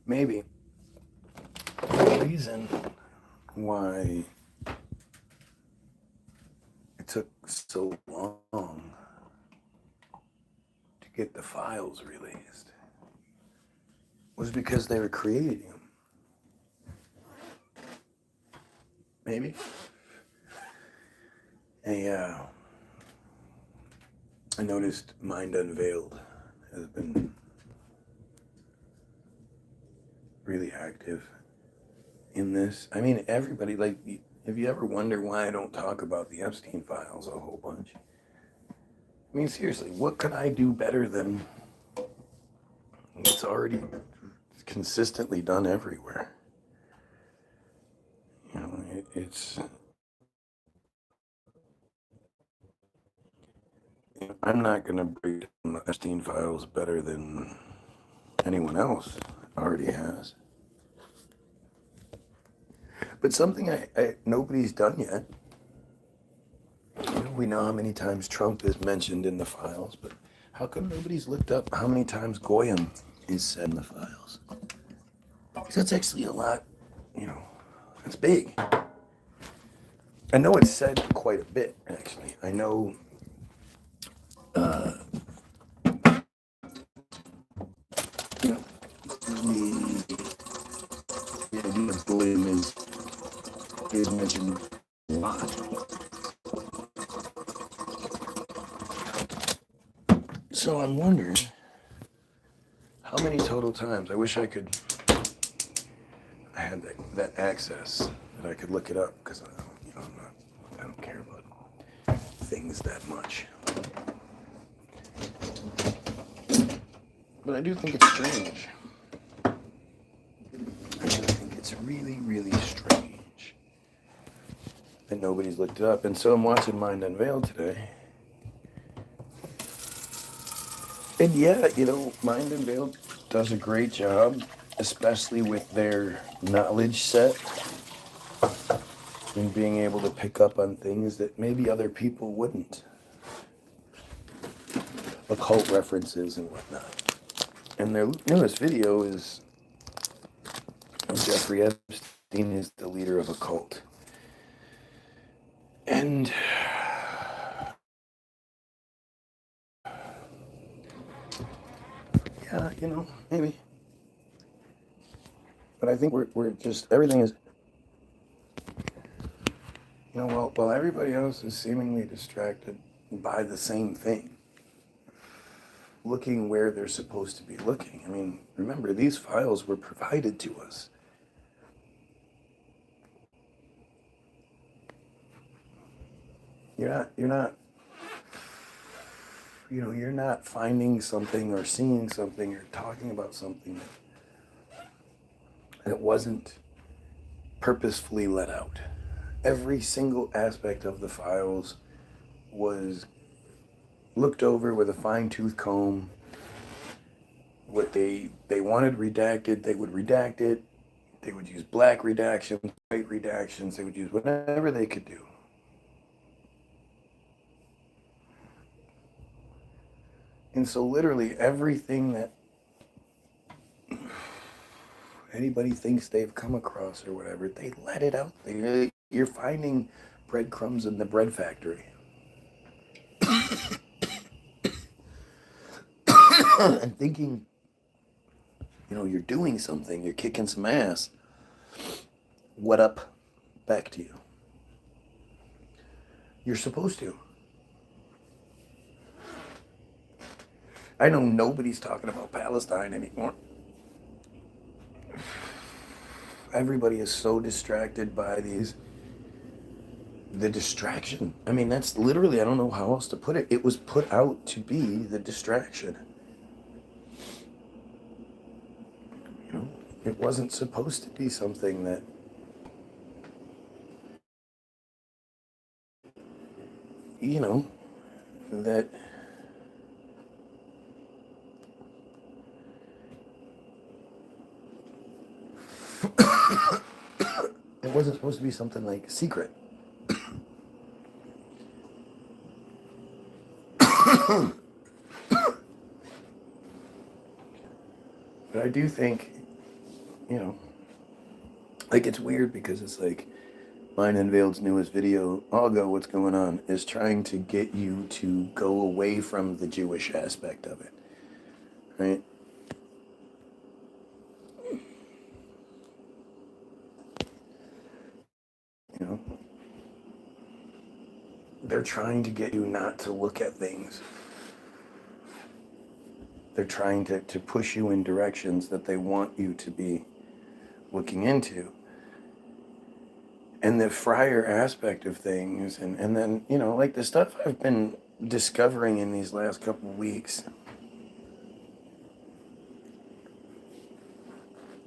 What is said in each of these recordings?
maybe the reason why it took so long to get the files released was because they were creating them. Maybe. I noticed Mind Unveiled has been really active in this. I mean, everybody, like, if you ever wonder why I don't talk about the Epstein files a whole bunch, I mean, seriously, what could I do better than it's already consistently done everywhere? You know, it's. I'm not going to break down the Epstein files better than anyone else already has. But something nobody's done yet. We know how many times Trump is mentioned in the files, but how come nobody's looked up how many times GOYIM is said in the files? Because that's actually a lot, it's big. I know it's said quite a bit, actually. I know the idea of GOYIM is mentioned a lot. So I'm wondering how many total times. I wish I had that access that I could look it up, because I don't care about things that much. But I do think it's strange. I do think it's really, really strange that nobody's looked it up. And so I'm watching Mind Unveiled today. And yeah, Mind Unveiled does a great job, especially with their knowledge set and being able to pick up on things that maybe other people wouldn't. Occult references and whatnot. And their newest video is Jeffrey Epstein is the leader of a cult. And yeah, maybe. But I think we're just, everything is, while everybody else is seemingly distracted by the same thing, looking where they're supposed to be looking. I mean, remember, these files were provided to us. You're not finding something or seeing something or talking about something that wasn't purposefully let out. Every single aspect of the files was looked over with a fine-tooth comb. What they wanted redacted, they would redact it. They would use black redactions, white redactions. They would use whatever they could do. And so literally everything that anybody thinks they've come across or whatever, they let it out. You're finding breadcrumbs in the bread factory. And thinking, you're doing something, you're kicking some ass. What up? Back to you. You're supposed to. I know nobody's talking about Palestine anymore. Everybody is so distracted by the distraction. I mean, that's literally, I don't know how else to put it. It was put out to be the distraction. It wasn't supposed to be something that that it wasn't supposed to be something like secret. But I do think you know, like it's weird because it's like Mine Unveiled's newest video, Algo, what's going on, is trying to get you to go away from the Jewish aspect of it, right? You know, they're trying to get you not to look at things. They're trying to push you in directions that they want you to be looking into. And the friar aspect of things, and then, you know, like the stuff I've been discovering in these last couple of weeks.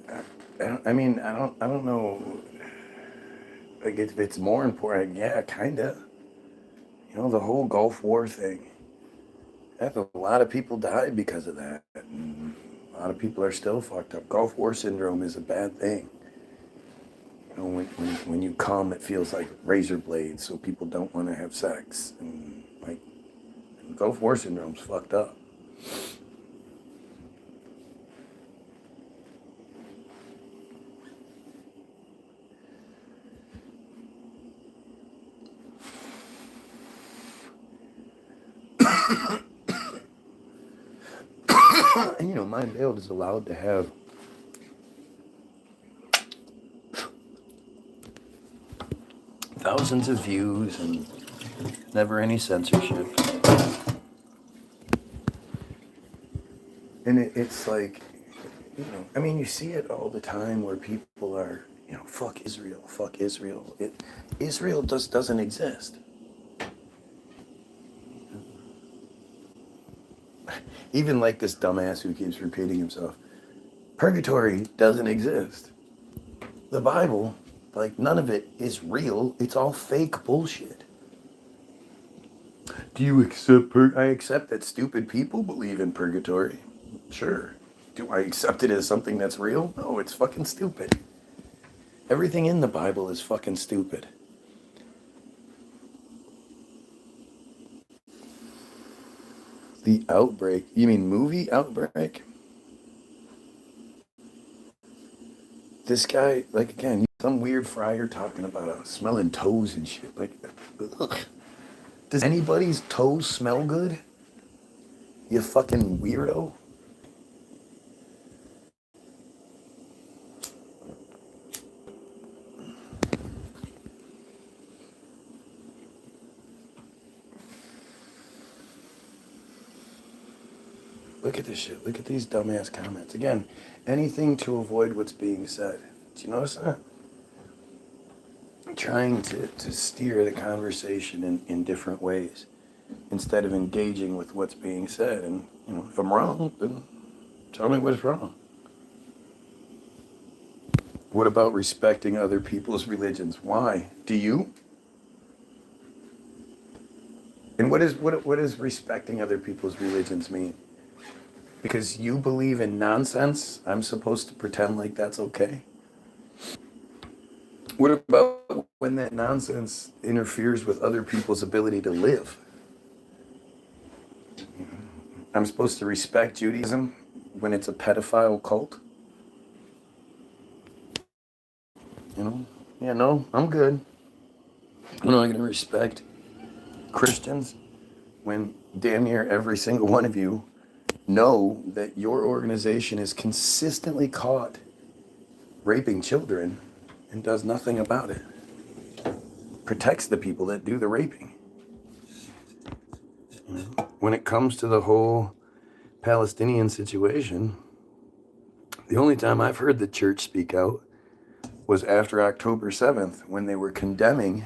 I don't know. Like, it's more important. Yeah, kind of. You know, the whole Gulf War thing. Heck, a lot of people died because of that. And a lot of people are still fucked up. Gulf War syndrome is a bad thing. You know, when you come, it feels like razor blades, so people don't want to have sex. And, like, Gulf War syndrome's fucked up. And, you know, Mind Veiled is allowed to have thousands of views and never any censorship. And it's like, you know, I mean, you see it all the time where people are, you know, fuck Israel, fuck Israel. Israel just doesn't exist. Even like this dumbass who keeps repeating himself. Purgatory doesn't exist. The Bible, like, none of it is real. It's all fake bullshit. Do you accept I accept that stupid people believe in purgatory. Sure. Do I accept it as something that's real? No, it's fucking stupid. Everything in the Bible is fucking stupid. The Outbreak? You mean movie Outbreak? This guy, like, again, some weird friar talking about smelling toes and shit. Like, ugh. Does anybody's toes smell good? You fucking weirdo. Look at this shit. Look at these dumbass comments. Again, anything to avoid what's being said. Do you notice that? Trying to steer the conversation in different ways instead of engaging with what's being said. And, you know, if I'm wrong, then tell me what's wrong. What about respecting other people's religions? Why? Do you? And what does respecting other people's religions mean? Because you believe in nonsense, I'm supposed to pretend like that's okay? What about when that nonsense interferes with other people's ability to live? I'm supposed to respect Judaism when it's a pedophile cult? You know? Yeah, no, I'm good. I'm not going to respect Christians when damn near every single one of you know that your organization is consistently caught raping children and does nothing about it. Protects the people that do the raping. When it comes to the whole Palestinian situation, the only time I've heard the church speak out was after October 7th when they were condemning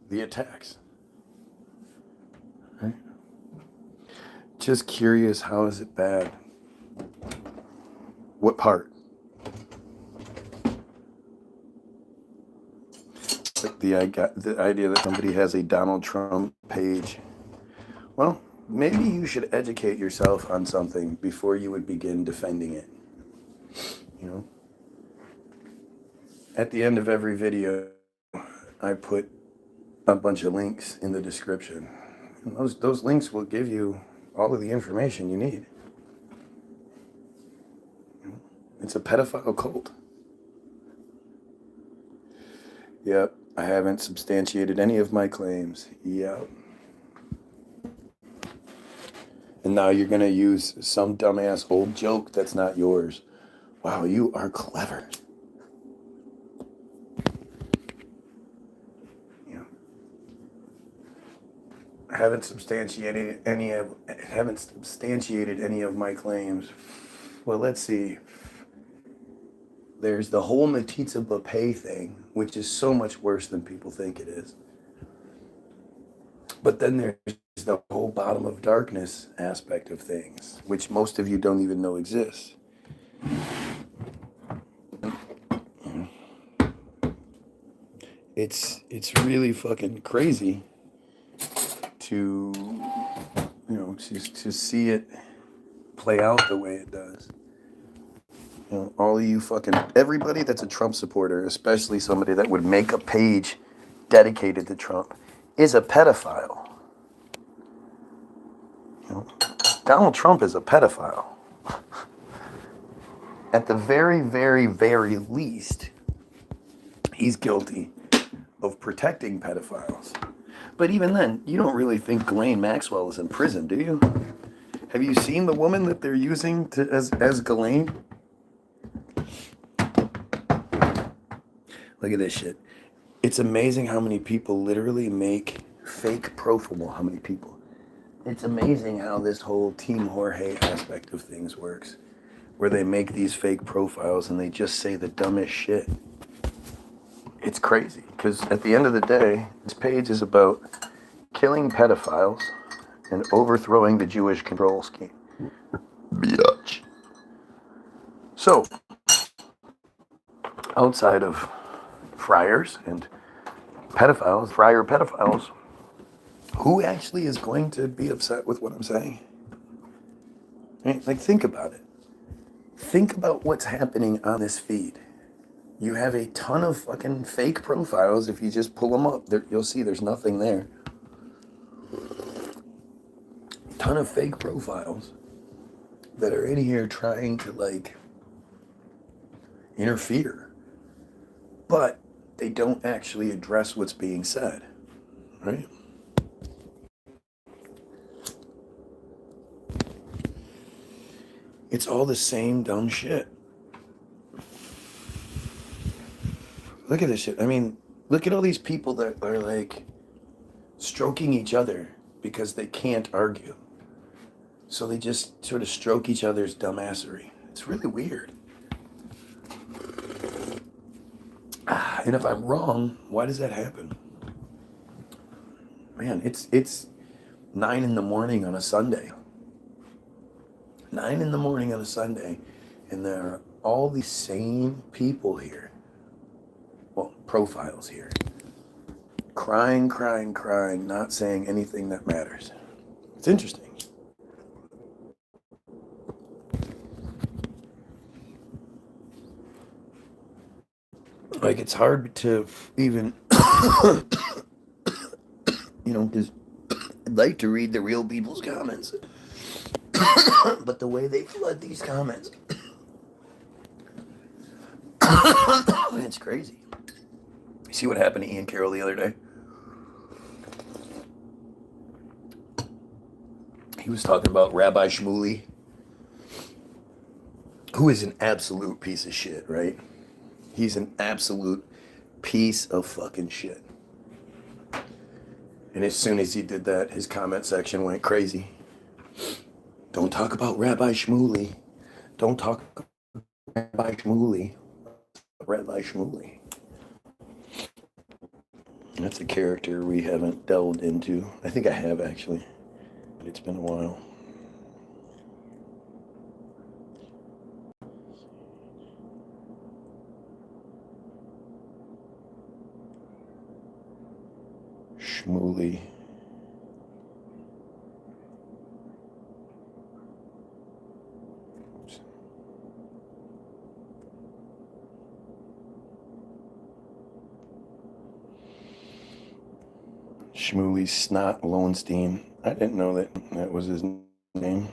the attacks. Right? Just curious, how is it bad? What part? Like the idea that somebody has a Donald Trump page. Well, maybe you should educate yourself on something before you would begin defending it. You know? At the end of every video, I put a bunch of links in the description. And those links will give you all of the information you need. It's a pedophile cult. Yep. I haven't substantiated any of my claims. Yep. And now you're going to use some dumbass old joke that's not yours. Wow, you are clever. Yeah. I haven't substantiated any of my claims. Well, let's see. There's the whole Matitza Bapay thing, which is so much worse than people think it is. But then there's the whole bottom of darkness aspect of things, which most of you don't even know exists. It's really fucking crazy to to see it play out the way it does. You know, all of you fucking everybody that's a Trump supporter, especially somebody that would make a page dedicated to Trump, is a pedophile. You know, Donald Trump is a pedophile. At the very, very, very least, he's guilty of protecting pedophiles. But even then, you don't really think Ghislaine Maxwell is in prison, do you? Have you seen the woman that they're using as Ghislaine? Look at this shit. It's amazing how many people literally make fake profiles. Well, how many people? It's amazing how this whole Team Jorge aspect of things works, where they make these fake profiles and they just say the dumbest shit. It's crazy, because at the end of the day, this page is about killing pedophiles and overthrowing the Jewish control scheme. Biatch. So, outside of friars and friar pedophiles, who actually is going to be upset with what I'm saying? Right? Like, think about it. Think about what's happening on this feed. You have a ton of fucking fake profiles. If you just pull them up, you'll see there's nothing there. A ton of fake profiles that are in here trying to, like, interfere. But they don't actually address what's being said, right? It's all the same dumb shit. Look at this shit. I mean, look at all these people that are like stroking each other because they can't argue. So they just sort of stroke each other's dumbassery. It's really weird. And if I'm wrong, why does that happen? Man, it's 9 in the morning on a Sunday. 9 in the morning on a Sunday, and there are all these same people here. Well, profiles here. Crying, not saying anything that matters. It's interesting. Like, it's hard to even, because I'd like to read the real people's comments. But the way they flood these comments, it's crazy. You see what happened to Ian Carroll the other day? He was talking about Rabbi Shmuley, who is an absolute piece of shit, right? He's an absolute piece of fucking shit. And as soon as he did that, his comment section went crazy. Don't talk about Rabbi Shmuley. Don't talk about Rabbi Shmuley. Rabbi Shmuley. That's a character we haven't delved into. I think I have, actually. But it's been a while. Shmuley. Shmuley Snot Lowenstein. I didn't know that was his name.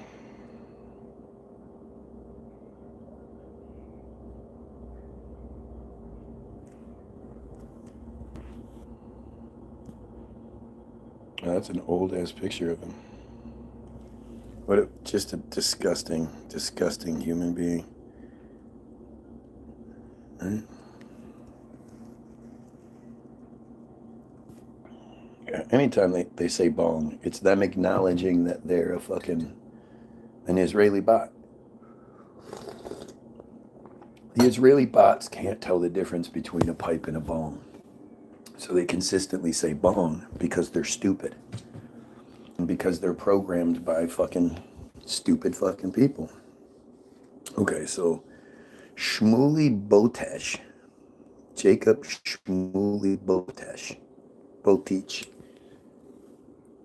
That's an old ass picture of him. Just a disgusting, disgusting human being. Right? Yeah, anytime they say bong, it's them acknowledging that they're an Israeli bot. The Israeli bots can't tell the difference between a pipe and a bong. So they consistently say bong because they're stupid. And because they're programmed by stupid people. Okay, so Shmuley Botesh. Jacob Shmuley Botich.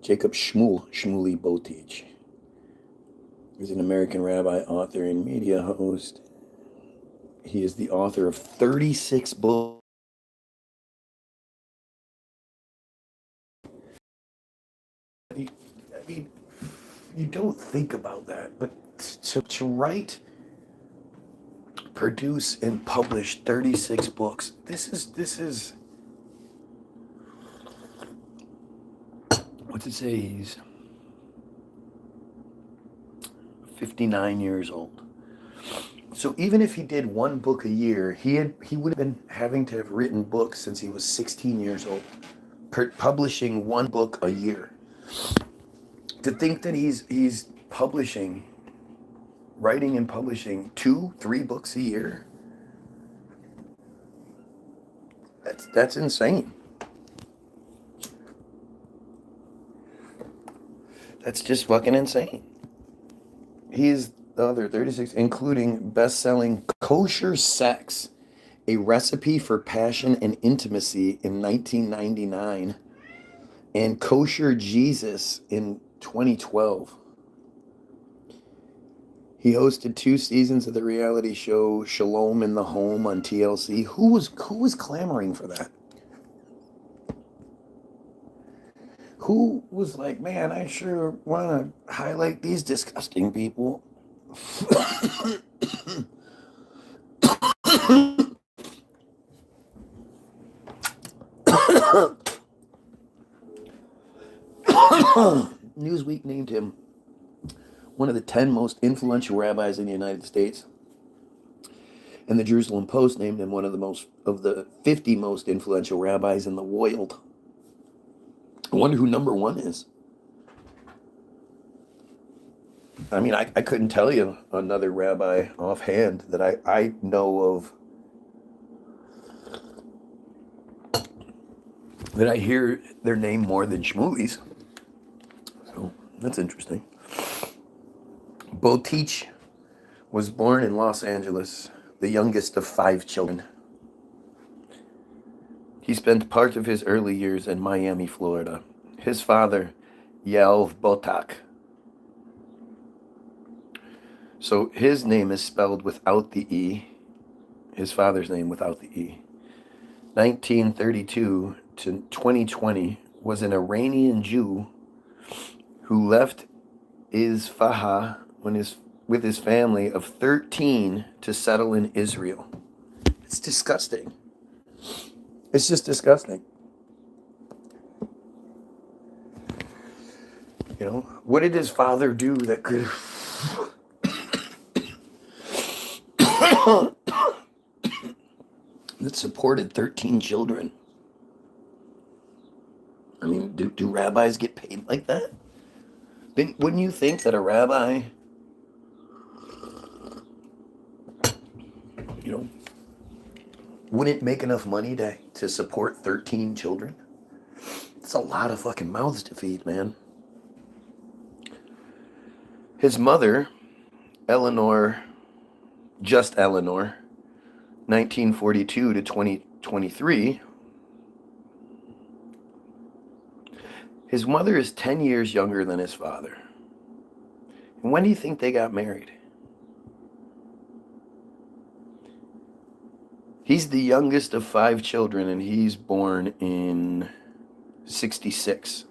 Jacob Shmuley Botich. He's an American rabbi, author, and media host. He is the author of 36 books. I mean, you don't think about that, but to write, produce, and publish 36 books, this is what's it say? He's 59 years old. So even if he did one book a year, he would have been having to have written books since he was 16 years old, publishing one book a year. To think that he's writing and publishing 2-3 books a year, that's insane. That's just fucking insane. He is the other 36, including best-selling Kosher Sex, a recipe for passion and intimacy in 1999, and Kosher Jesus in 2012. He hosted 2 seasons of the reality show Shalom in the Home on TLC. Who was clamoring for that? Who was like, man, I sure want to highlight these disgusting people. Newsweek named him one of the 10 most influential rabbis in the United States. And the Jerusalem Post named him one of the 50 most influential rabbis in the world. I wonder who number 1 is. I mean, I couldn't tell you another rabbi offhand that I know of that I hear their name more than Shmuley's. So that's interesting. Botich was born in Los Angeles, the youngest of 5 children. He spent part of his early years in Miami, Florida. His father, Yael Botak. So his name is spelled without the E. His father's name without the E. 1932 to 2020 was an Iranian Jew who left Isfahan with his family of 13 to settle in Israel. It's disgusting. It's just disgusting. You know, what did his father do that could that supported 13 children? I mean, do rabbis get paid like that? Wouldn't you think that a rabbi, wouldn't make enough money to support 13 children? It's a lot of fucking mouths to feed, man. His mother, Eleanor, 1942 to 2023. His mother is 10 years younger than his father. And when do you think they got married? He's the youngest of 5 children, and he's born in 66.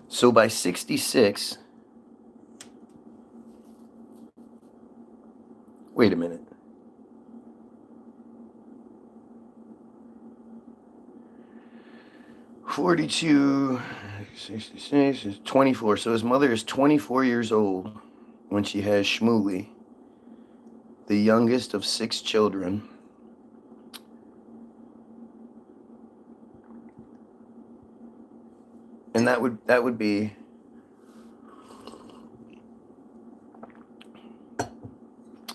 So by 66, wait a minute. 42, 66, 24. So his mother is 24 years old when she has Shmuley, the youngest of 6 children. And that would be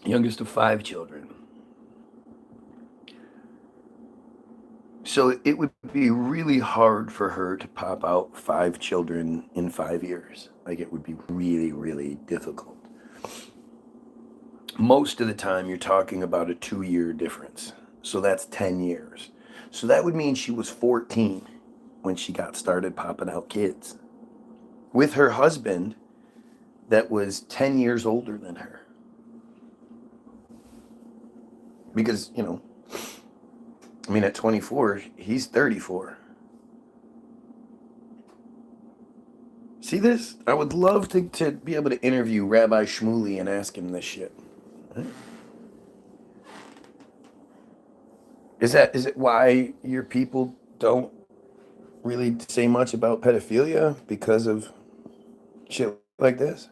youngest of 5 children. So it would be really hard for her to pop out 5 children in 5 years. Like, it would be really, really difficult. Most of the time, you're talking about a 2-year difference. So that's 10 years. So that would mean she was 14 when she got started popping out kids, with her husband that was 10 years older than her. Because, I mean, at 24, he's 34. See this? I would love to be able to interview Rabbi Shmuley and ask him this shit. Is it why your people don't really say much about pedophilia? Because of shit like this?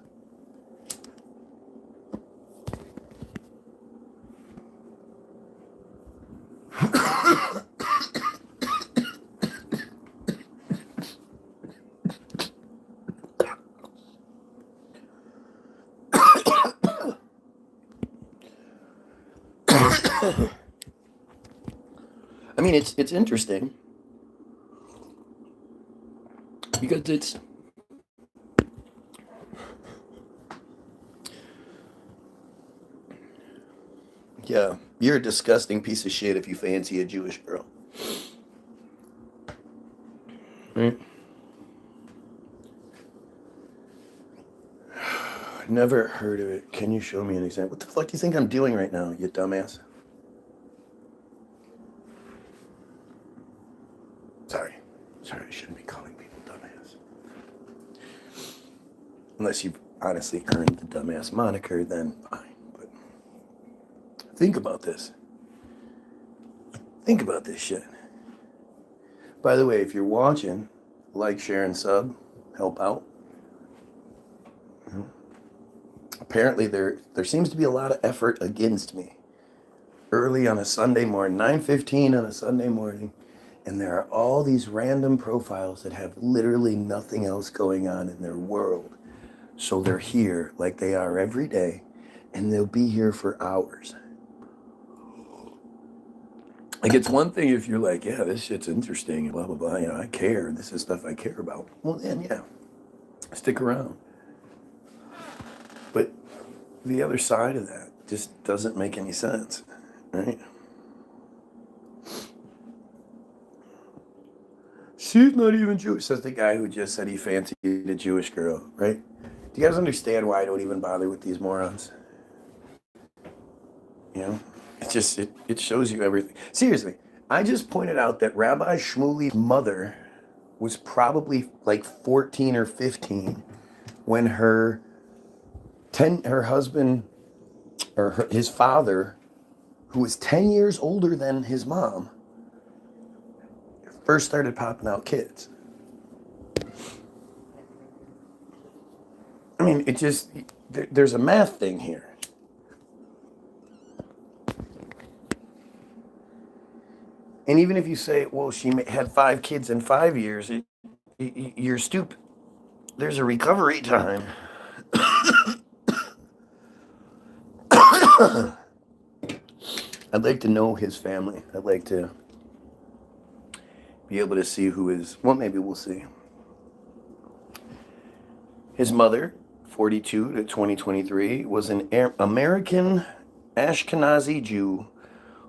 I mean, it's interesting because yeah, you're a disgusting piece of shit if you fancy a Jewish girl. Right? Never heard of it. Can you show me an example? What the fuck do you think I'm doing right now, you dumbass? Sorry, I shouldn't be calling people dumbass. Unless you've honestly earned the dumbass moniker, then fine. But think about this. Think about this shit. By the way, if you're watching, like, share, and sub. Help out. Apparently there seems to be a lot of effort against me. Early on a Sunday morning, 9:15 on a Sunday morning, and there are all these random profiles that have literally nothing else going on in their world. So they're here like they are every day, and they'll be here for hours. Like, it's one thing if you're like, yeah, this shit's interesting, and blah, blah, blah, I care, this is stuff I care about. Well, then, yeah, stick around. But the other side of that just doesn't make any sense, right? She's not even Jewish, says the guy who just said he fancied a Jewish girl, right? Do you guys understand why I don't even bother with these morons? It shows you everything. Seriously, I just pointed out that Rabbi Shmuley's mother was probably like 14 or 15 when her husband, or his father, who was 10 years older than his mom, first started popping out kids. I mean, there's a math thing here. And even if you say, well, she had 5 kids in 5 years, you're stupid. There's a recovery time. I'd like to know his family. I'd like to be able to see who is, well, maybe we'll see. His mother, 42 to 2023, was an American Ashkenazi Jew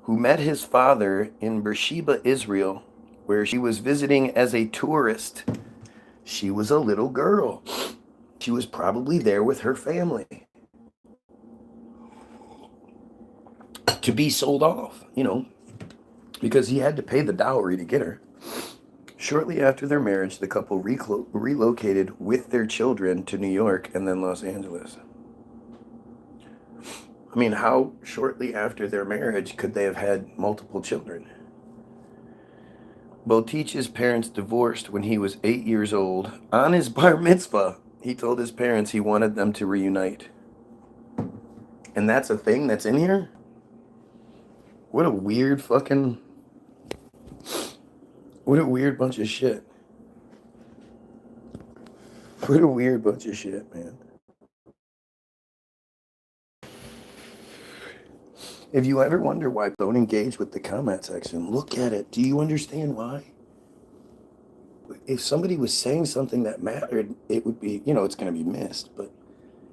who met his father in Beersheba, Israel, where she was visiting as a tourist. She was a little girl. She was probably there with her family to be sold off, because he had to pay the dowry to get her. Shortly after their marriage, the couple relocated with their children to New York and then Los Angeles. I mean, how shortly after their marriage could they have had multiple children? Botich's parents divorced when he was 8 years old. On his bar mitzvah, he told his parents he wanted them to reunite. And that's a thing that's in here? What a weird fucking... What a weird bunch of shit. What a weird bunch of shit, man. If you ever wonder why don't engage with the comment section, look at it. Do you understand why? If somebody was saying something that mattered, it would be, it's going to be missed, but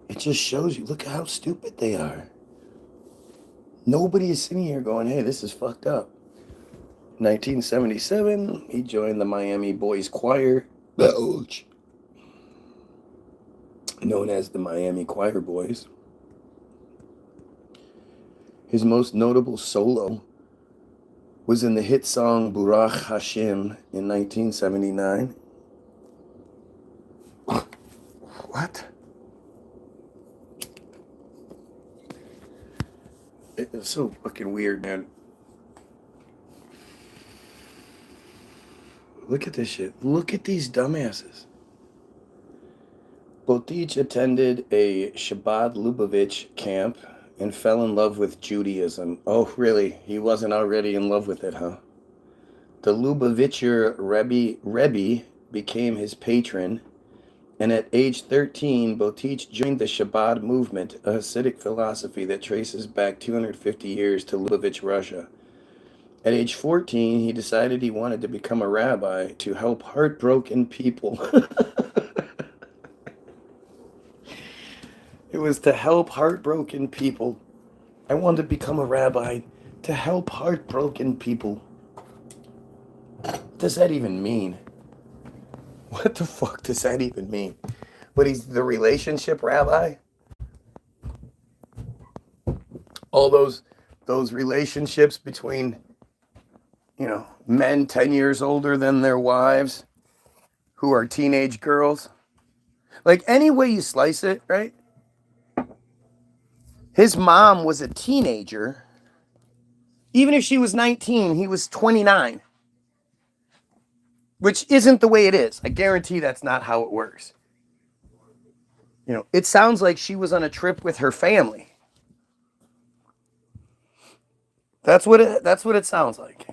it just shows you, look at how stupid they are. Nobody is sitting here going, hey, this is fucked up. 1977, he joined the Miami Boys Choir, known as the Miami Choir Boys. His most notable solo was in the hit song Baruch Hashem in 1979. What? It's so fucking weird, man. Look at this shit. Look at these dumbasses. Botich attended a Chabad Lubavitch camp and fell in love with Judaism. Oh, really? He wasn't already in love with it, huh? The Lubavitcher Rebbe became his patron, and at age 13, Botich joined the Chabad movement, a Hasidic philosophy that traces back 250 years to Lubavitch, Russia. At age 14, he decided he wanted to become a rabbi to help heartbroken people. It was to help heartbroken people. I wanted to become a rabbi to help heartbroken people. What does that even mean? What the fuck does that even mean? But he's the relationship rabbi? All those relationships between, men 10 years older than their wives who are teenage girls. Like, any way you slice it, right? His mom was a teenager. Even if she was 19, he was 29. Which isn't the way it is. I guarantee that's not how it works. It sounds like she was on a trip with her family. That's what it sounds like.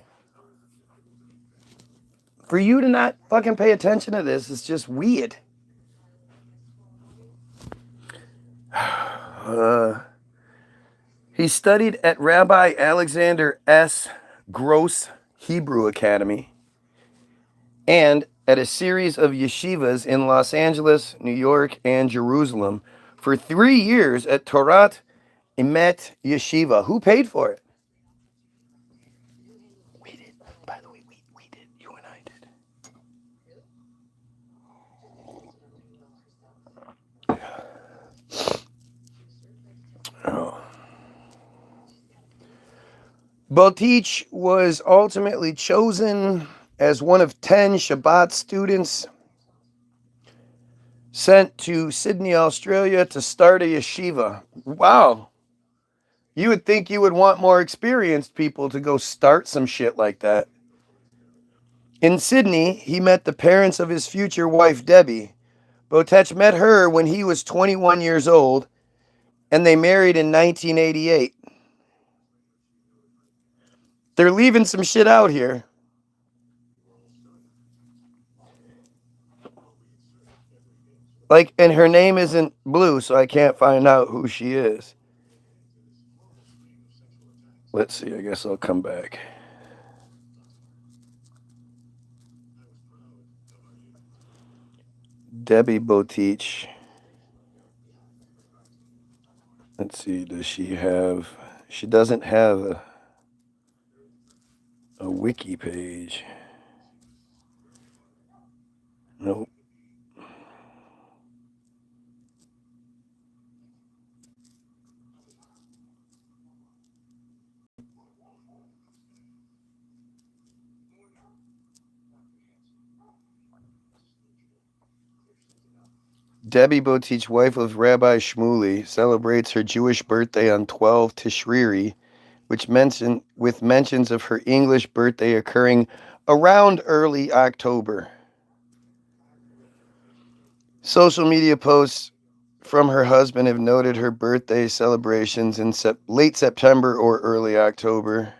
For you to not fucking pay attention to this is just weird. He studied at Rabbi Alexander S. Gross Hebrew Academy and at a series of yeshivas in Los Angeles, New York, and Jerusalem for 3 years at Torat Emet Yeshiva. Who paid for it? We did. By the way, we did. You and I did. Oh. Botich was ultimately chosen as one of 10 Shabbat students sent to Sydney, Australia to start a yeshiva. Wow. You would think you would want more experienced people to go start some shit like that. In Sydney, he met the parents of his future wife, Debbie. Botich met her when he was 21 years old, and they married in 1988. They're leaving some shit out here. And her name isn't Blue, so I can't find out who she is. Let's see, I guess I'll come back. Debbie Botich. Let's see, she doesn't have a wiki page. Nope. Debbie Botich, wife of Rabbi Shmuley, celebrates her Jewish birthday on 12 Tishri, with mentions of her English birthday occurring around early October. Social media posts from her husband have noted her birthday celebrations in late September or early October.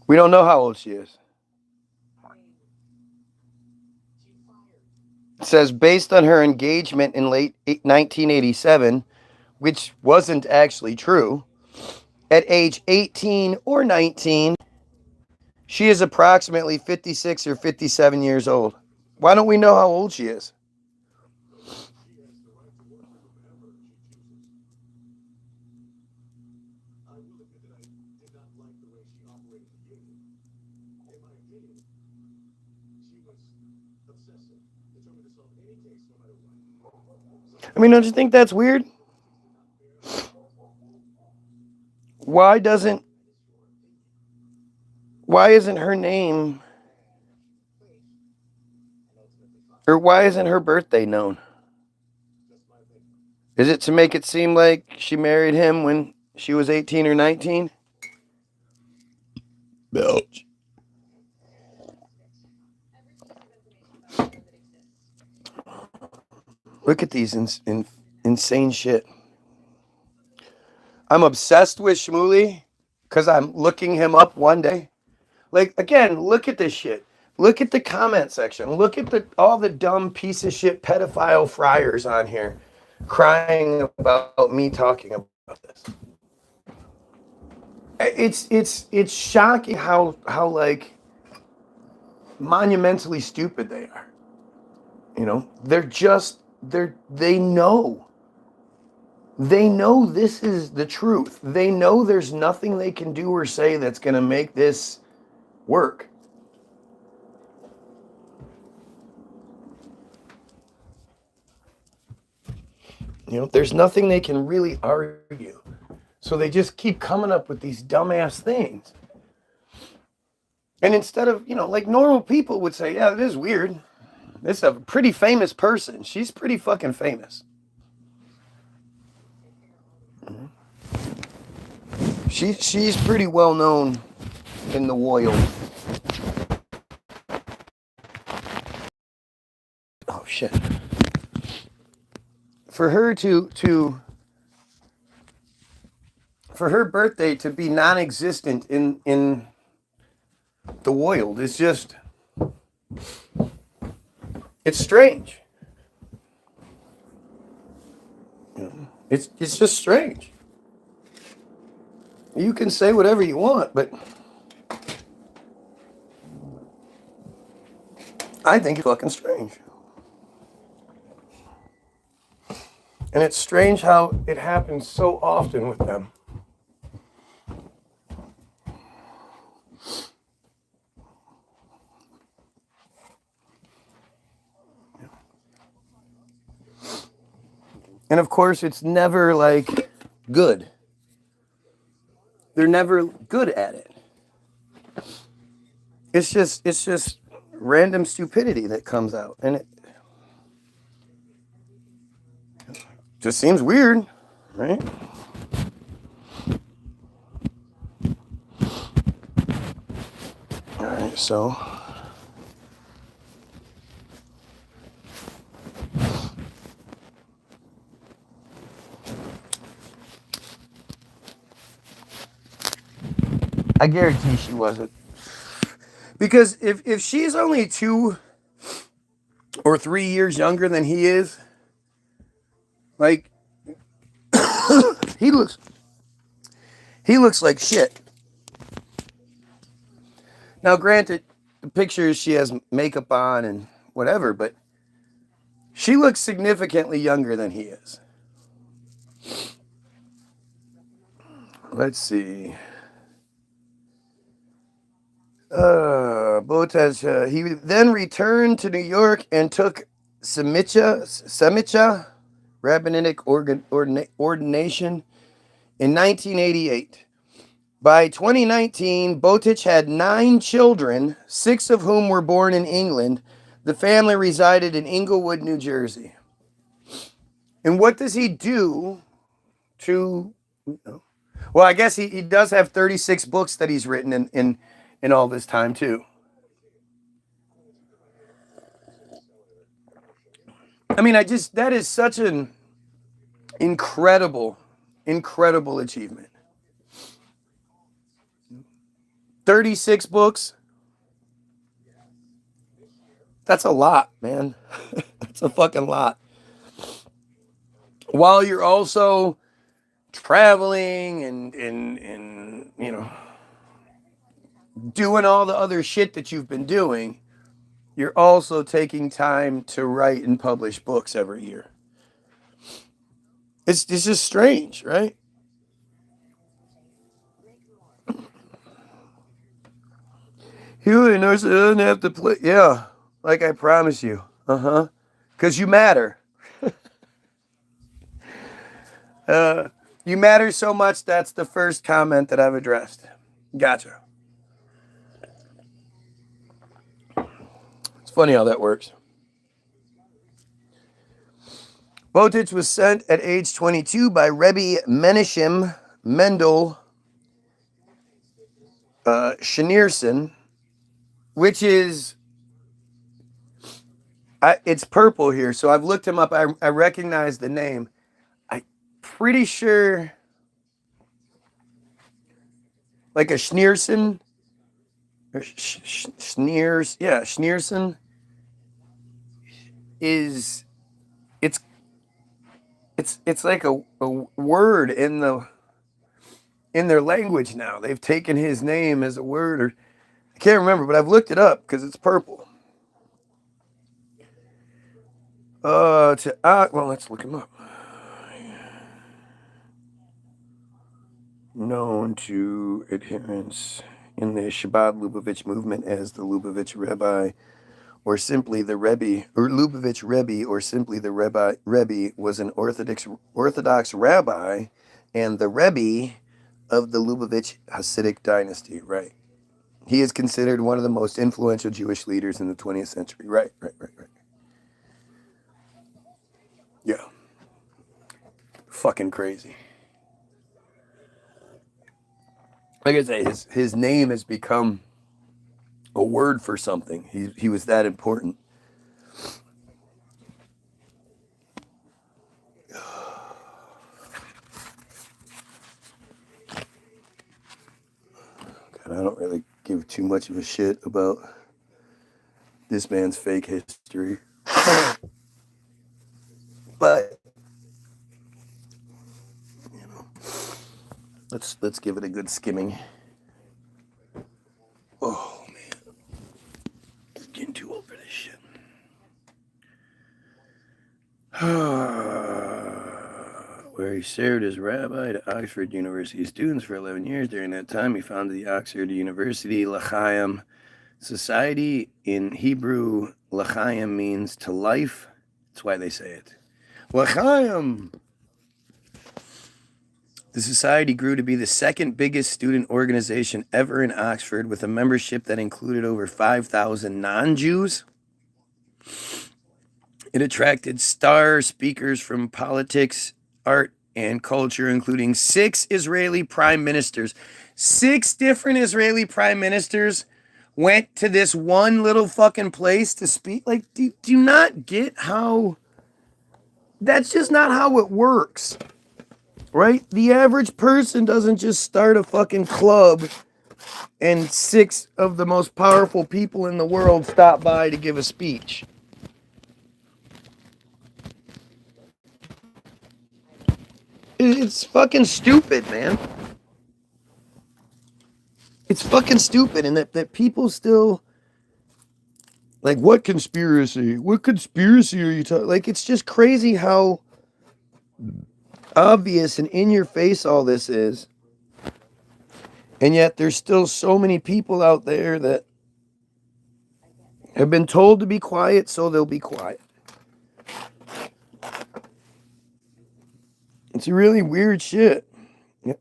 We don't know how old she is. It says based on her engagement in late 1987, which wasn't actually true, at age 18 or 19, she is approximately 56 or 57 years old. Why don't we know how old she is? I mean, don't you think that's weird? Why isn't her name, or why isn't her birthday known? Is it to make it seem like she married him when she was 18 or 19? Belch. Look at these insane shit. I'm obsessed with Shmuley because I'm looking him up one day. Like, again, look at this shit. Look at the comment section. Look at all the dumb piece of shit pedophile friars on here crying about me talking about this. It's shocking how like monumentally stupid they are. You know, they know. They know this is the truth. They know there's nothing they can do or say that's going to make this work. You know, there's nothing they can really argue. So they just keep coming up with these dumbass things. And instead of, you know, like normal people would say, yeah, it is weird. This is a pretty famous person. She's pretty fucking famous. She's pretty well known in the world. Oh shit. For her for her birthday to be non-existent in the world is just, it's strange. It's just strange. You can say whatever you want, but I think it's fucking strange. And it's strange how it happens so often with them. And of course, it's never like good. They're never good at it. It's just random stupidity that comes out, and it just seems weird, right? All right, so I guarantee she wasn't. Because if she's only 2 or 3 years younger than he is, like he looks like shit. Now, granted, the pictures she has makeup on and whatever, but she looks significantly younger than he is. Let's see. Botas, he then returned to New York and took Semicha rabbinic ordination in 1988. By 2019, Botich had 9 children, 6 of whom were born in England. The family resided in Inglewood, New Jersey. And what does he do to... Well, I guess he does have 36 books that he's written in all this time, too. I mean, that is such an incredible achievement. 36 books. That's a lot, man. That's a fucking lot. While you're also traveling and you know, doing all the other shit that you've been doing, you're also taking time to write and publish books every year. It's just strange, right? Huey knows it doesn't have to play. Yeah, like I promise you. Because you matter. You matter so much, that's the first comment that I've addressed. Gotcha. It's funny how that works. Botich was sent at age 22 by Rebbe Menachem Mendel Schneerson, which is... it's purple here, so I've looked him up. I recognize the name. I'm pretty sure... like a Schneerson... Schneers... yeah, Schneerson is... It's like a word in their language now. They've taken his name as a word, or I can't remember, but I've looked it up because it's purple. Well, let's look him up. Known to adherents in the Shabbat Lubavitch movement as the Lubavitch Rebbe, or simply the Rebbe, or Lubavitch Rebbe, or simply the Rebbe, was an Orthodox rabbi and the Rebbe of the Lubavitch Hasidic dynasty. Right. He is considered one of the most influential Jewish leaders in the 20th century. Right. Yeah. Fucking crazy. Like I say, his name has become a word for something. He was that important. God, I don't really give too much of a shit about this man's fake history. But you know, let's give it a good skimming. Oh man, I'm getting too old for this shit. Where he served as rabbi to Oxford University students for 11 years. During that time, he founded the Oxford University L'Chaim Society. In Hebrew, L'Chaim means to life. That's why they say it. L'Chaim! The society grew to be the second biggest student organization ever in Oxford, with a membership that included over 5,000 non-Jews. It attracted star speakers from politics, art, and culture, including 6 Israeli prime ministers. 6 different Israeli prime ministers went to this one little fucking place to speak. Like, do you not get how... That's just not how it works. Right? The average person doesn't just start a fucking club and 6 of the most powerful people in the world stop by to give a speech. It's fucking stupid, man. It's fucking stupid, and that people still... Like, what conspiracy? What conspiracy are you talking? Like, it's just crazy how obvious and in your face all this is. And yet there's still so many people out there that have been told to be quiet, so they'll be quiet. It's really weird shit.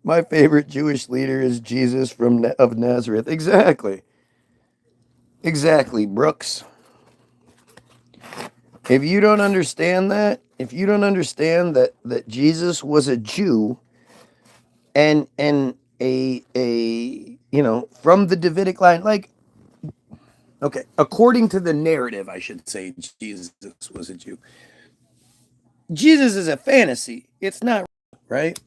My favorite Jewish leader is Jesus of Nazareth. Exactly. Exactly, Brooks. If you don't understand that, if you don't understand that Jesus was a Jew and from the Davidic line, like, okay, according to the narrative, I should say Jesus was a Jew. Jesus is a fantasy. It's not right.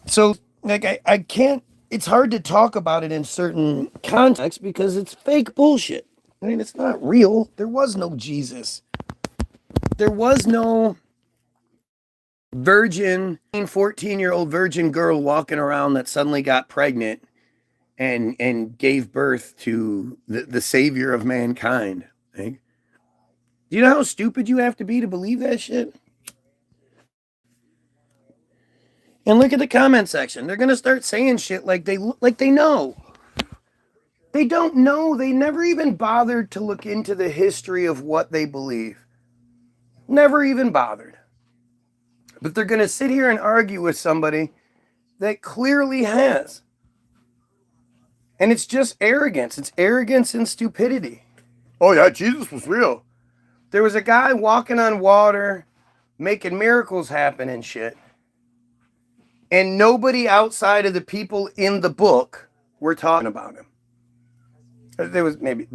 So, like, I can't, it's hard to talk about it in certain contexts because it's fake bullshit. I mean, it's not real. There was no Jesus. There was no virgin, 14-year-old virgin girl walking around that suddenly got pregnant and gave birth to the savior of mankind. Right? Do you know how stupid you have to be to believe that shit? And look at the comment section. They're gonna start saying shit like they know. They don't know. They never even bothered to look into the history of what they believe. Never even bothered. But they're gonna sit here and argue with somebody that clearly has. And it's just arrogance. It's arrogance and stupidity. Oh yeah, Jesus was real. There was a guy walking on water, making miracles happen and shit. And nobody outside of the people in the book were talking about him. There was maybe,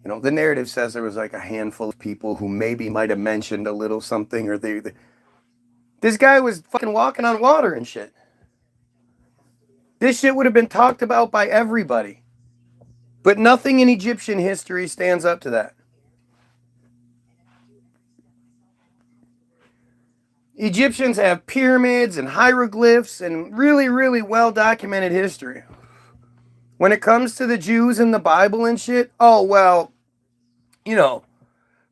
the narrative says there was like a handful of people who maybe might have mentioned a little something, or this guy was fucking walking on water and shit. This shit would have been talked about by everybody. But nothing in Egyptian history stands up to that. Egyptians have pyramids and hieroglyphs and really, really well documented history. When it comes to the Jews and the Bible and shit, oh, well,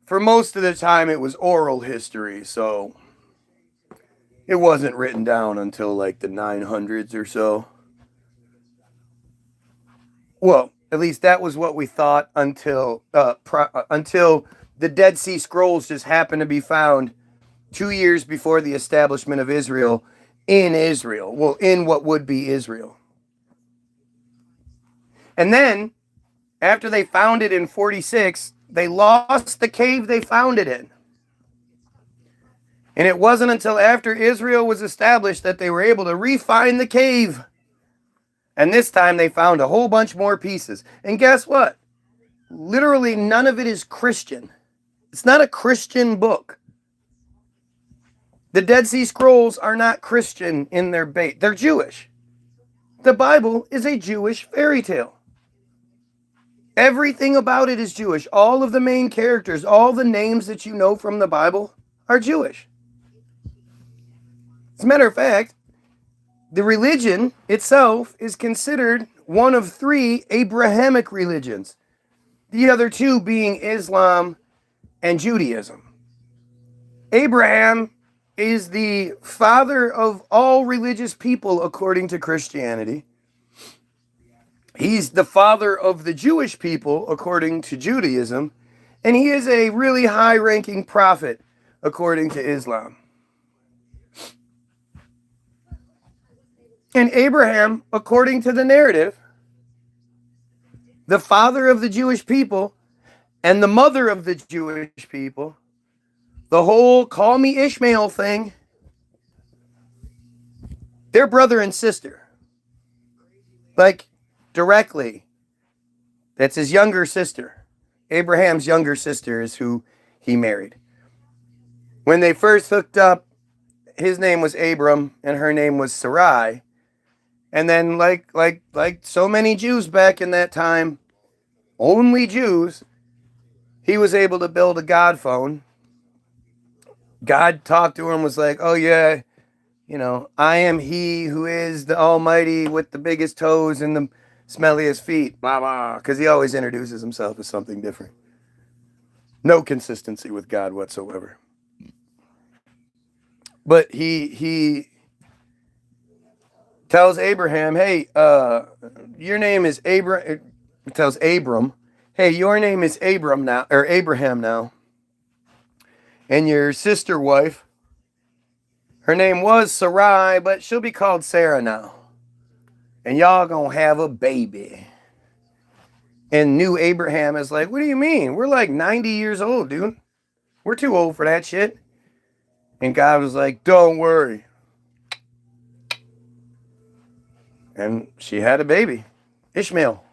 for most of the time it was oral history, so it wasn't written down until like the 900s or so. Well, at least that was what we thought until the Dead Sea Scrolls just happened to be found 2 years before the establishment of Israel in Israel. Well, in what would be Israel. And then, after they found it in 46, they lost the cave they found it in. And it wasn't until after Israel was established that they were able to re-find the cave. And this time they found a whole bunch more pieces. And guess what? Literally none of it is Christian. It's not a Christian book. The Dead Sea Scrolls are not Christian in their base. They're Jewish. The Bible is a Jewish fairy tale. Everything about it is Jewish. All of the main characters, all the names that you know from the Bible are Jewish. As a matter of fact, the religion itself is considered one of 3 Abrahamic religions, the other 2 being Islam and Judaism. Abraham is the father of all religious people according to Christianity. He's the father of the Jewish people according to Judaism, and he is a really high-ranking prophet according to Islam. And Abraham, according to the narrative, the father of the Jewish people and the mother of the Jewish people, the whole call me Ishmael thing, they're brother and sister. Like, directly. That's his younger sister. Abraham's younger sister is who he married. When they first hooked up, his name was Abram and her name was Sarai. And then like so many Jews back in that time, only Jews, he was able to build a God phone. God talked to him, was like, oh yeah, I am he who is the Almighty with the biggest toes and the smelliest feet, blah, blah, because he always introduces himself as something different. No consistency with God whatsoever. But he tells Abraham, hey, your name is Abram. He tells Abram, hey, your name is Abram now, or Abraham now. And your sister wife Her name was Sarai, but she'll be called Sarah now. And y'all gonna have a baby. And new Abraham is like, what do you mean? We're like 90 years old, dude. We're too old for that shit. And God was like, don't worry. And she had a baby, Ishmael.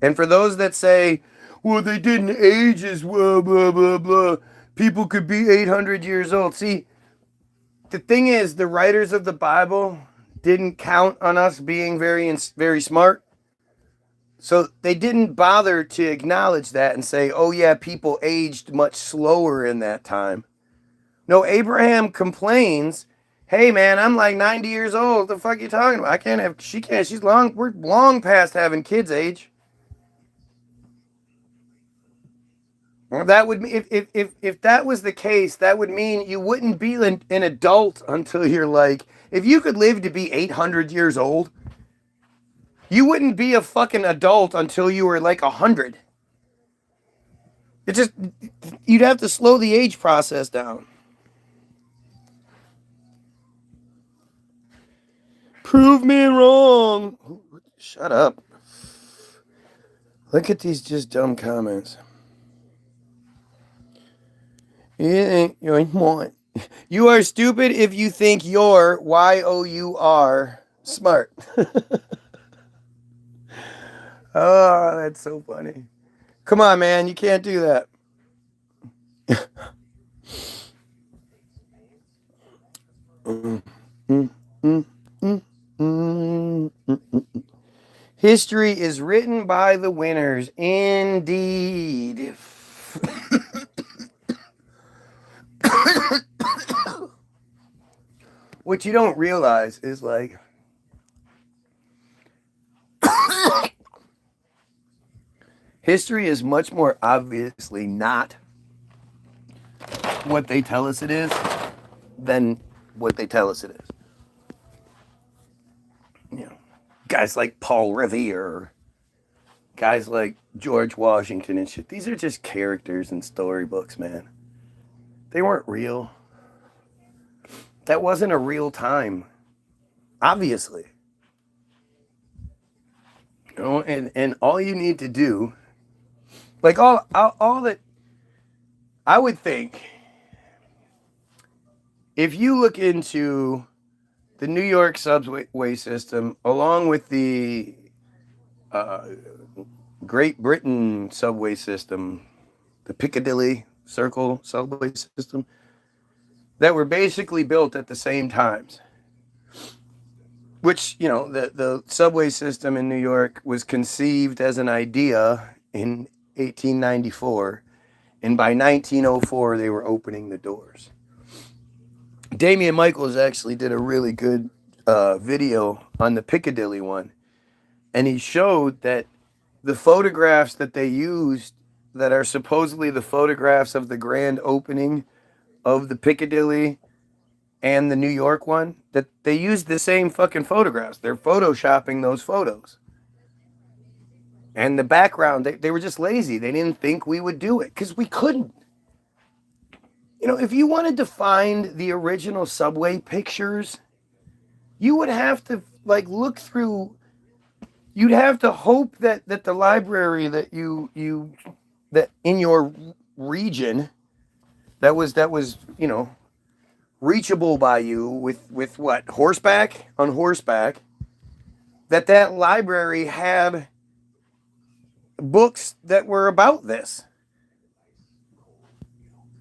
And for those that say, well, they didn't age as well, blah, blah, blah. People could be 800 years old. See, the thing is, the writers of the Bible didn't count on us being very smart. So they didn't bother to acknowledge that and say, oh yeah, people aged much slower in that time. No, Abraham complains, hey man, I'm like 90 years old. What the fuck are you talking about? We're long past having kids age. Well, that would if that was the case, that would mean you wouldn't be an adult until you're like, if you could live to be 800 years old, you wouldn't be a fucking adult until you were like 100. You'd have to slow the age process down. Prove me wrong. Shut up. Look at these just dumb comments. You are stupid if you think you're Y-O-U-R smart. Oh, that's so funny. Come on, man. You can't do that. History is written by the winners, indeed. What you don't realize is like history is much more obviously not what they tell us it is than what they tell us it is. You know, guys like Paul Revere, guys like George Washington and shit. These are just characters in storybooks, man. They weren't real. That wasn't a real time, obviously. You know, and all you need to do, like all that, I would think, if you look into the New York subway system, along with the Great Britain subway system, the Piccadilly Circle subway system, that were basically built at the same times. Which, you know, the subway system in New York was conceived as an idea in 1894, and by 1904 they were opening the doors. Damian Michaels actually did a really good video on the Piccadilly one, and he showed that the photographs that they used that are supposedly the photographs of the grand opening of the Piccadilly and the New York one, that they used the same fucking photographs. They're photoshopping those photos. And the background, they were just lazy. They didn't think we would do it because we couldn't. You know, if you wanted to find the original subway pictures, you would have to like look through. You'd have to hope that the library that that in your region that was you know, reachable by you with what, horseback, that library had books that were about this,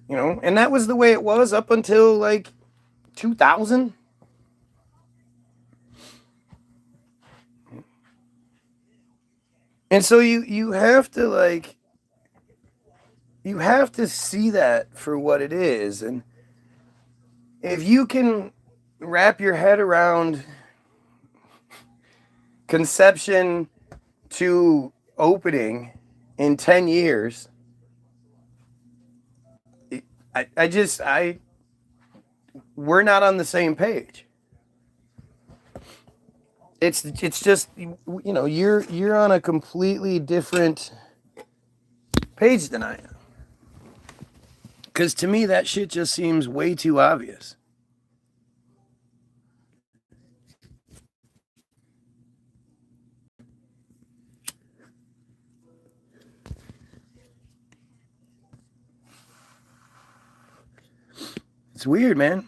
you know, and that was the way it was up until like 2000. And so you have to like, you have to see that for what it is. And if you can wrap your head around conception to opening in 10 years, we're not on the same page. It's just, you know, you're on a completely different page than I am. Because to me, that shit just seems way too obvious. It's weird, man.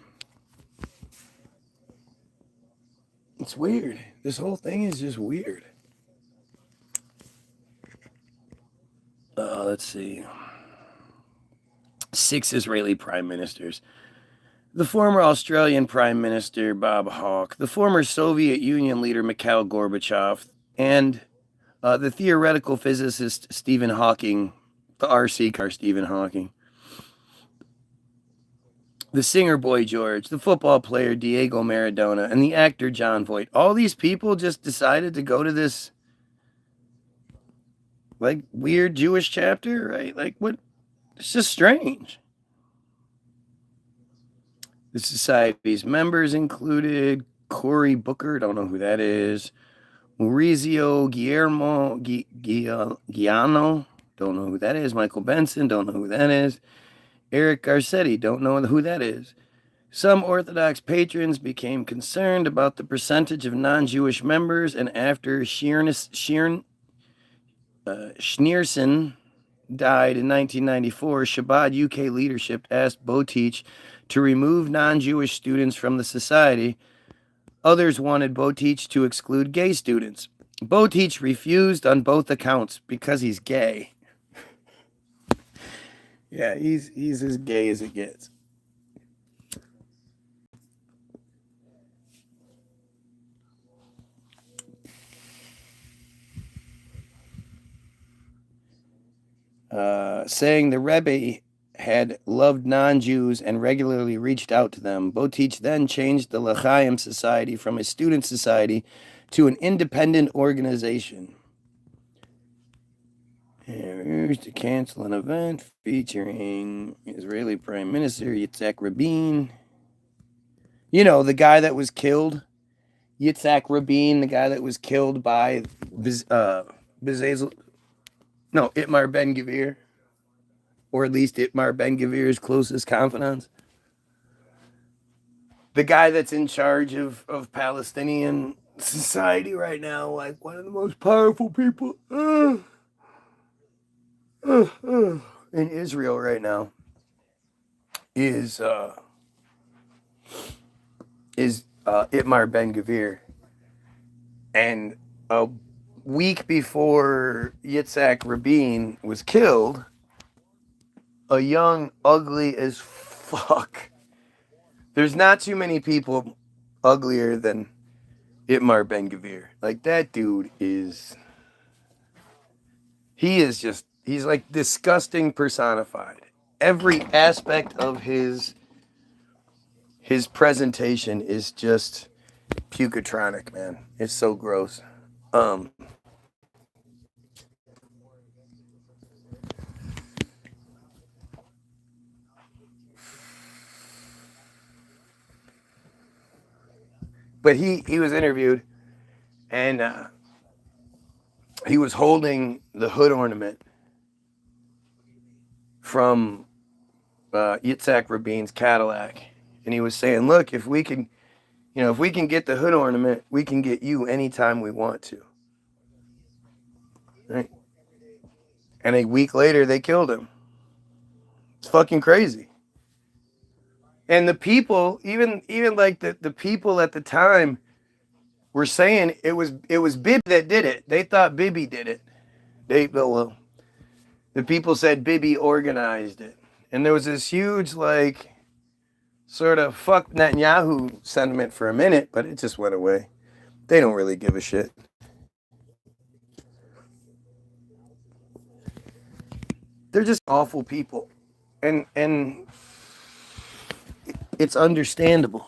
It's weird. This whole thing is just weird. Let's see. 6 Israeli prime ministers. The former Australian Prime Minister Bob Hawke, the former Soviet Union leader Mikhail Gorbachev, and the theoretical physicist Stephen Hawking, the RC car Stephen Hawking, the singer Boy George, the football player Diego Maradona, and the actor Jon Voight. All these people just decided to go to this like weird Jewish chapter, right? Like what? It's just strange. The society's members included Cory Booker, don't know who that is. Maurizio Giano, don't know who that is. Michael Benson, don't know who that is. Eric Garcetti, don't know who that is. Some Orthodox patrons became concerned about the percentage of non-Jewish members, and after Schneerson died in 1994, Chabad UK leadership asked Botich to remove non-Jewish students from the society. Others wanted Botich to exclude gay students. Botich refused on both accounts because he's gay. Yeah, he's as gay as it gets. Saying the Rebbe had loved non-Jews and regularly reached out to them. Botich then changed the L'Chaim Society from a student society to an independent organization. Here's to cancel an event featuring Israeli Prime Minister Yitzhak Rabin. You know, the guy that was killed, Yitzhak Rabin, the guy that was killed by Itmar Ben-Gvir. Or at least Itmar Ben-Gvir's closest confidants. The guy that's in charge of Palestinian society right now, like one of the most powerful people in Israel right now, is Itmar Ben-Gvir. And a week before Yitzhak Rabin was killed, a young, ugly as fuck. There's not too many people uglier than Itmar Ben-Gvir. Like, that dude is... he's like disgusting personified. Every aspect of his presentation is just puketronic, man. It's so gross. But he was interviewed, and he was holding the hood ornament from Yitzhak Rabin's Cadillac, and he was saying, "Look, if we can get the hood ornament, we can get you anytime we want to." Right? And a week later, they killed him. It's fucking crazy. And the people, even like the people at the time, were saying it was Bibi that did it. They thought Bibi did it. The people said Bibi organized it, and there was this huge like sort of fuck Netanyahu sentiment for a minute, but it just went away. They don't really give a shit. They're just awful people, and it's understandable.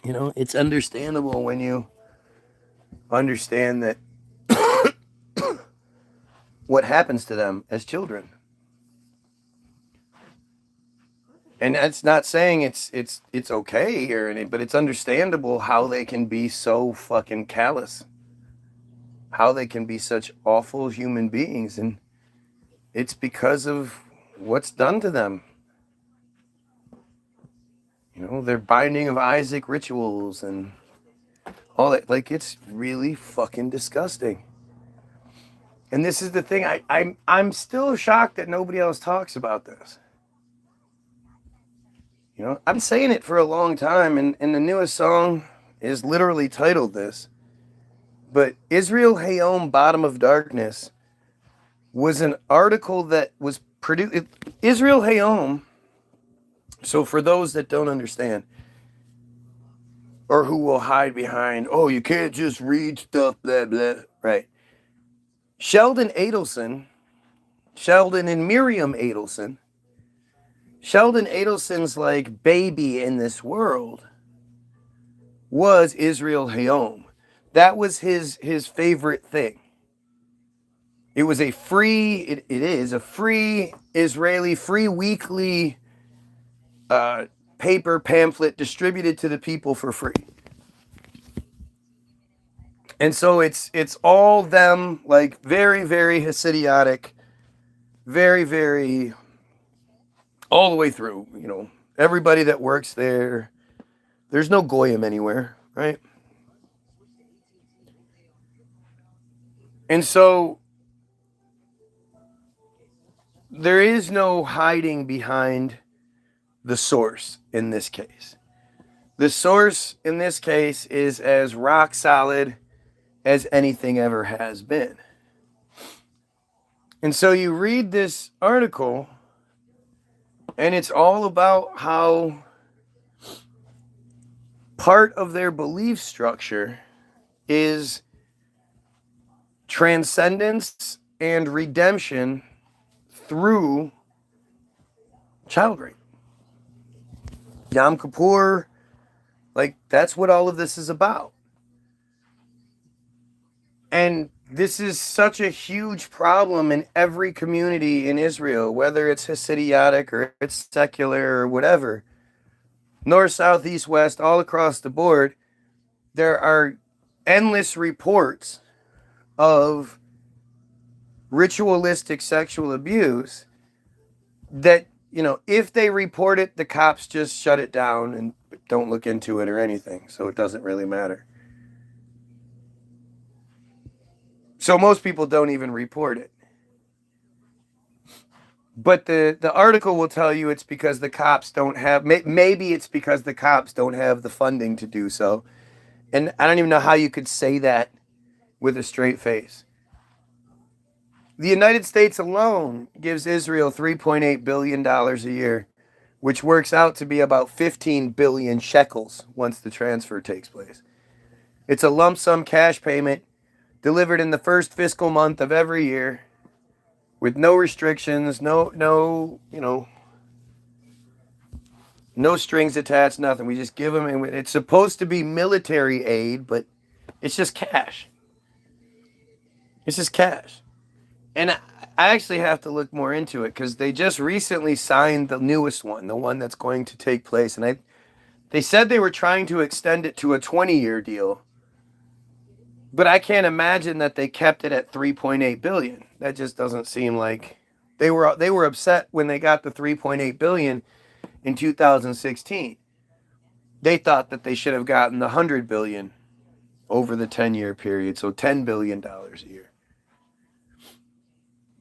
You know, it's understandable when you understand that what happens to them as children. And that's not saying it's okay or anything, but it's understandable how they can be so fucking callous. How they can be such awful human beings, and it's because of what's done to them. You know, their binding of Isaac rituals and all that. Like, it's really fucking disgusting. And this is the thing. I'm still shocked that nobody else talks about this. You know, I'm saying it for a long time, and the newest song is literally titled this. But Israel Hayom, Bottom of Darkness, was an article that was produced. Israel Hayom, so for those that don't understand, or who will hide behind, oh, you can't just read stuff, blah, blah, right? Sheldon and Miriam Adelson, Sheldon Adelson's like baby in this world was Israel Hayom. That was his favorite thing. It was a free, it is a free Israeli, free weekly paper pamphlet distributed to the people for free. And so it's all them, like very, very Hasidic, very, very, all the way through, you know, everybody that works there. There's no GOYIM anywhere, right? And so there is no hiding behind the source in this case. The source in this case is as rock solid as anything ever has been. And so you read this article, and it's all about how part of their belief structure is transcendence and redemption through child rape. Yom Kippur, like, that's what all of this is about. And this is such a huge problem in every community in Israel, whether it's Hasidic or it's secular or whatever. North, south, east, west, all across the board, there are endless reports of ritualistic sexual abuse that, you know, if they report it, the cops just shut it down and don't look into it or anything. So it doesn't really matter. So most people don't even report it. But the article will tell you it's because the cops don't have, maybe it's because the cops don't have the funding to do so. And I don't even know how you could say that with a straight face. The United States alone gives Israel $3.8 billion a year, which works out to be about 15 billion shekels once the transfer takes place. It's a lump sum cash payment delivered in the first fiscal month of every year with no restrictions, no strings attached, nothing. We just give them, and it's supposed to be military aid, but it's just cash. It's just cash. And I actually have to look more into it because they just recently signed the newest one, the one that's going to take place. And they said they were trying to extend it to a 20-year deal. But I can't imagine that they kept it at 3.8 billion. That just doesn't seem like they were upset when they got the 3.8 billion in 2016. They thought that they should have gotten the 100 billion over the 10-year period, so $10 billion a year.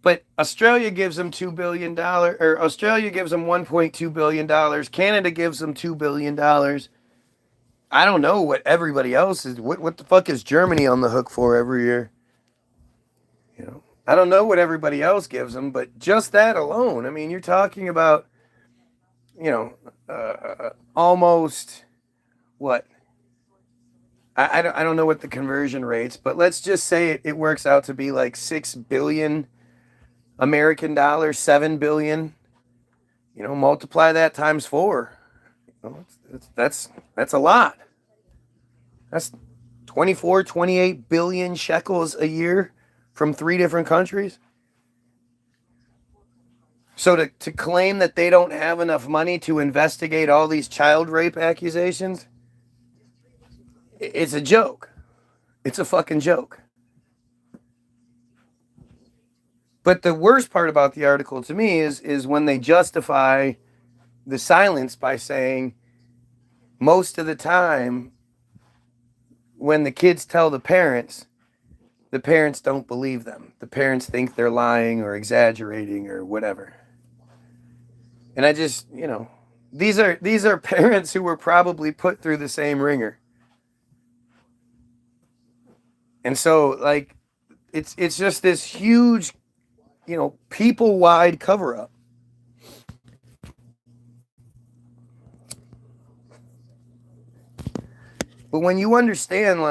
But Australia gives them $2 billion, or Australia gives them $1.2 billion. Canada gives them $2 billion. I don't know what everybody else is. What the fuck is Germany on the hook for every year? You know, I don't know what everybody else gives them, but just that alone, I mean, you're talking about, you know, almost what? I don't know what the conversion rates, but let's just say it works out to be like 6 billion American dollars, 7 billion. You know, multiply that times 4. You know, that's a lot. That's 24, 28 billion shekels a year from 3 different countries. So to claim that they don't have enough money to investigate all these child rape accusations, it's a joke. It's a fucking joke. But the worst part about the article to me is when they justify the silence by saying most of the time when the kids tell the parents don't believe them. The parents think they're lying or exaggerating or whatever. And I just, these are parents who were probably put through the same ringer. And so like it's just this huge, people-wide cover-up. But when you understand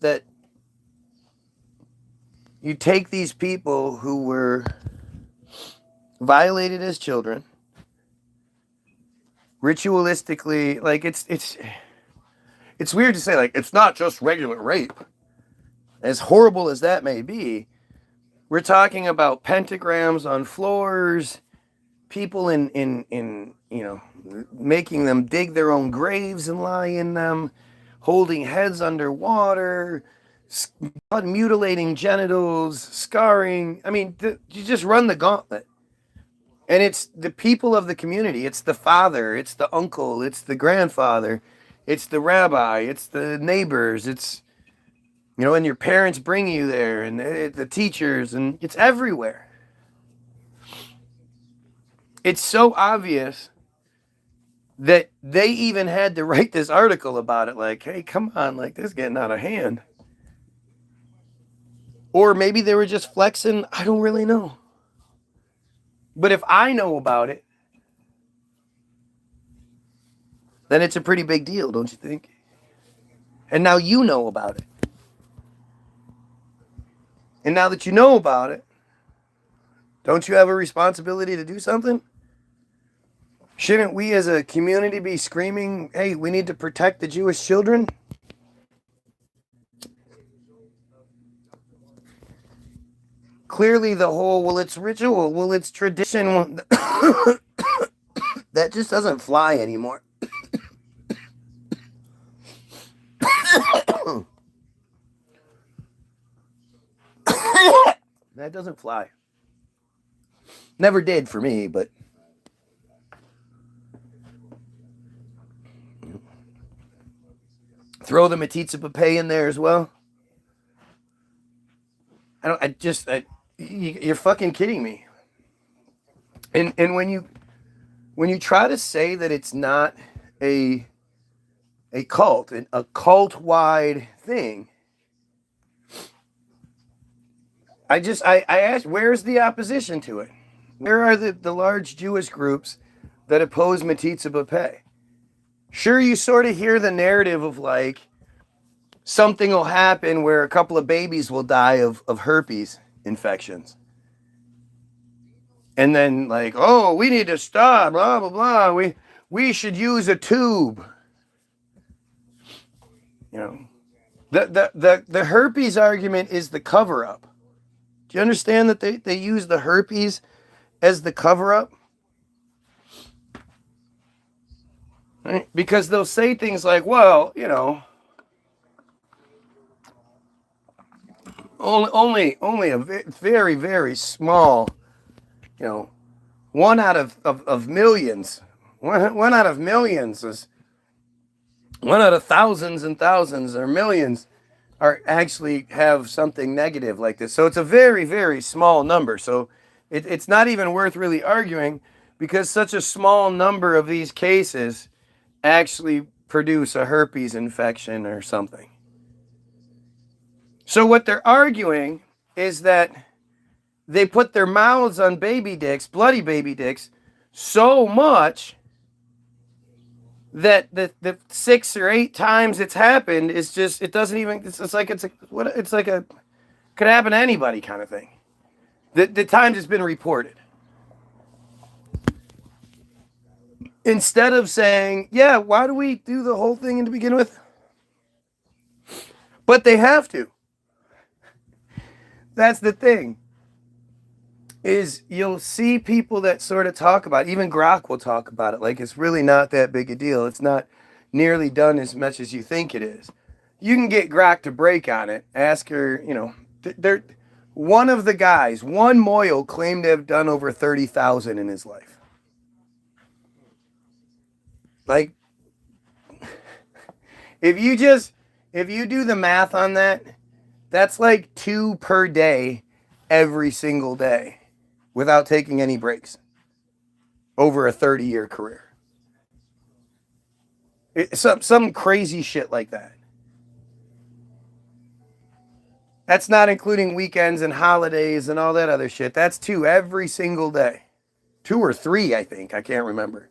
that you take these people who were violated as children, ritualistically, like it's weird to say, like, it's not just regular rape. As horrible as that may be, we're talking about pentagrams on floors, people in making them dig their own graves and lie in them, holding heads underwater, mutilating genitals, scarring. I mean, you just run the gauntlet. And it's the people of the community. It's the father, it's the uncle, it's the grandfather, it's the rabbi, it's the neighbors, it's, and your parents bring you there, and the teachers, and it's everywhere. It's so obvious that they even had to write this article about it, like, hey, come on, like, this is getting out of hand. Or maybe they were just flexing. I don't really know. But if I know about it, then it's a pretty big deal, don't you think? And now you know about it. And now that you know about it, don't you have a responsibility to do something? Shouldn't we as a community be screaming, hey, we need to protect the Jewish children? Clearly the whole, well, it's ritual, well, it's tradition, that just doesn't fly anymore. That doesn't fly. Never did for me, but throw the Matitza Pape in there as well. You're fucking kidding me. And when you try to say that it's not a cult, a cult-wide thing, I asked, where's the opposition to it? Where are the large Jewish groups that oppose Matitza Pape? Sure, you sort of hear the narrative of like, something will happen where a couple of babies will die of herpes infections. And then like, oh, we need to stop, blah, blah, blah. We should use a tube. The herpes argument is the cover-up. Do you understand that they use the herpes as the cover-up? Right? Because they'll say things like, well, only a very, very small, one out of millions. One out of millions is, one out of thousands and thousands or millions are actually have something negative like this. So it's a very, very small number. So it's not even worth really arguing, because such a small number of these cases actually produce a herpes infection or something. So what they're arguing is that they put their mouths on baby dicks, bloody baby dicks, so much that the 6 or 8 times it's happened is just, it doesn't even, it's like a could happen to anybody kind of thing. The times it's been reported. Instead of saying, yeah, why do we do the whole thing to begin with? But they have to. That's the thing. Is you'll see people that sort of talk about it. Even Grok will talk about it like it's really not that big a deal. It's not nearly done as much as you think it is. You can get Grok to break on it. Ask her, they're one of the guys, one Moyle claimed to have done over 30,000 in his life. Like, if you do the math on that, that's like 2 per day every single day without taking any breaks over a 30-year career. Some crazy shit like that. That's not including weekends and holidays and all that other shit. That's 2 every single day. 2 or 3, I think. I can't remember.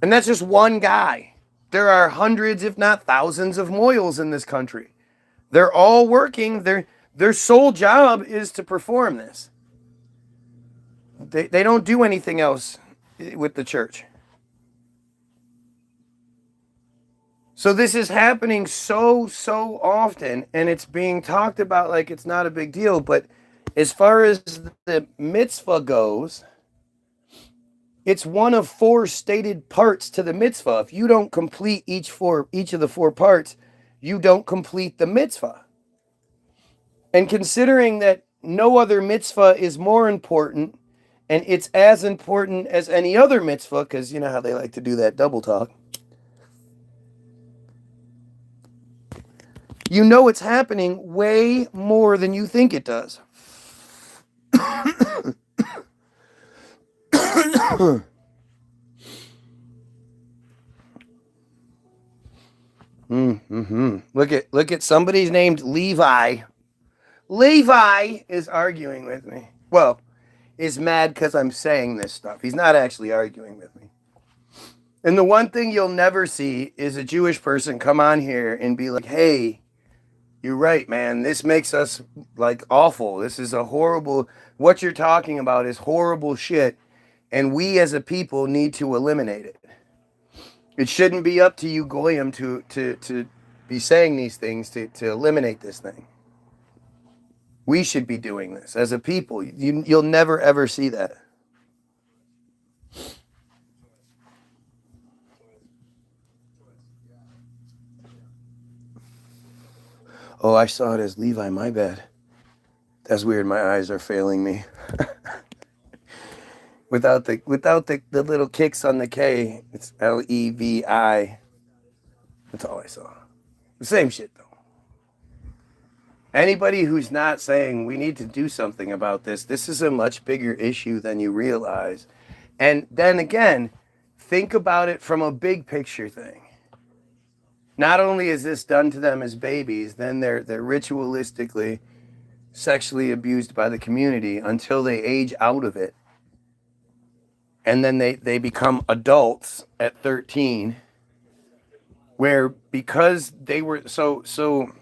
And that's just one guy. There are hundreds, if not thousands, of Moyles in this country. They're all working. Their sole job is to perform this. They don't do anything else with the church. So this is happening so often, and it's being talked about like it's not a big deal. But as far as the mitzvah goes, it's one of 4 stated parts to the mitzvah. If you don't complete each of the 4 parts, you don't complete the mitzvah. And considering that no other mitzvah is more important, and it's as important as any other mitzvah, because you know how they like to do that double talk, you know it's happening way more than you think it does. Look at somebody's named Levi. Levi is arguing with me. Well, is mad because I'm saying this stuff. He's not actually arguing with me. And the one thing you'll never see is a Jewish person come on here and be like, hey, you're right, man. This makes us like awful. This is a horrible, what you're talking about is horrible shit. And we as a people need to eliminate it. It shouldn't be up to you, Goyim, to be saying these things to eliminate this thing. We should be doing this as a people. You'll never, ever see that. Oh, I saw it as Levi. My bad. That's weird. My eyes are failing me. without the little kicks on the K, it's Levi. That's all I saw. The same shit though. Anybody who's not saying we need to do something about this, this is a much bigger issue than you realize. And then again, think about it from a big picture thing. Not only is this done to them as babies, then they're ritualistically sexually abused by the community until they age out of it. And then they become adults at 13, where because they were so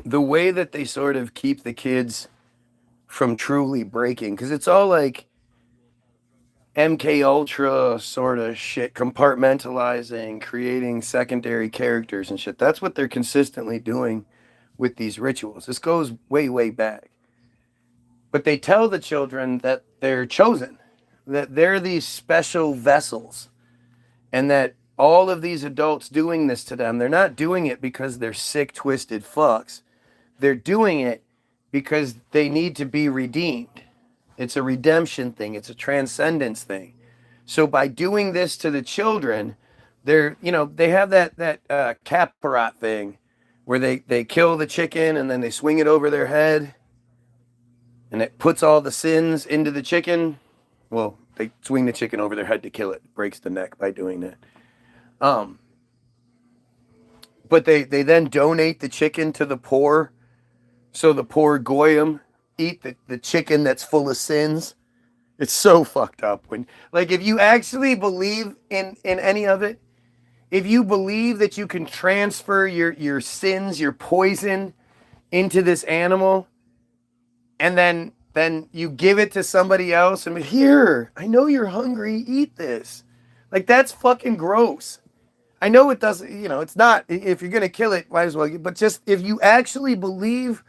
the way that they sort of keep the kids from truly breaking, because it's all like MK Ultra sort of shit, compartmentalizing, creating secondary characters and shit. That's what they're consistently doing with these rituals. This goes way back. But they tell the children that they're chosen, that they're these special vessels, and that all of these adults doing this to them, they're not doing it because they're sick, twisted fucks. They're doing it because they need to be redeemed. It's a redemption thing. It's a transcendence thing. So by doing this to the children, they're, they have that kaparat thing where they kill the chicken and then they swing it over their head and it puts all the sins into the chicken. Well, they swing the chicken over their head to kill it. Breaks the neck by doing that. But they then donate the chicken to the poor. So the poor Goyim eat the chicken that's full of sins. It's so fucked up. If you actually believe in any of it, if you believe that you can transfer your sins, your poison into this animal, and then you give it to somebody else and here, I know you're hungry, eat this. That's fucking gross. I know it doesn't, it's not, if you're going to kill it, might as well, but just if you actually believe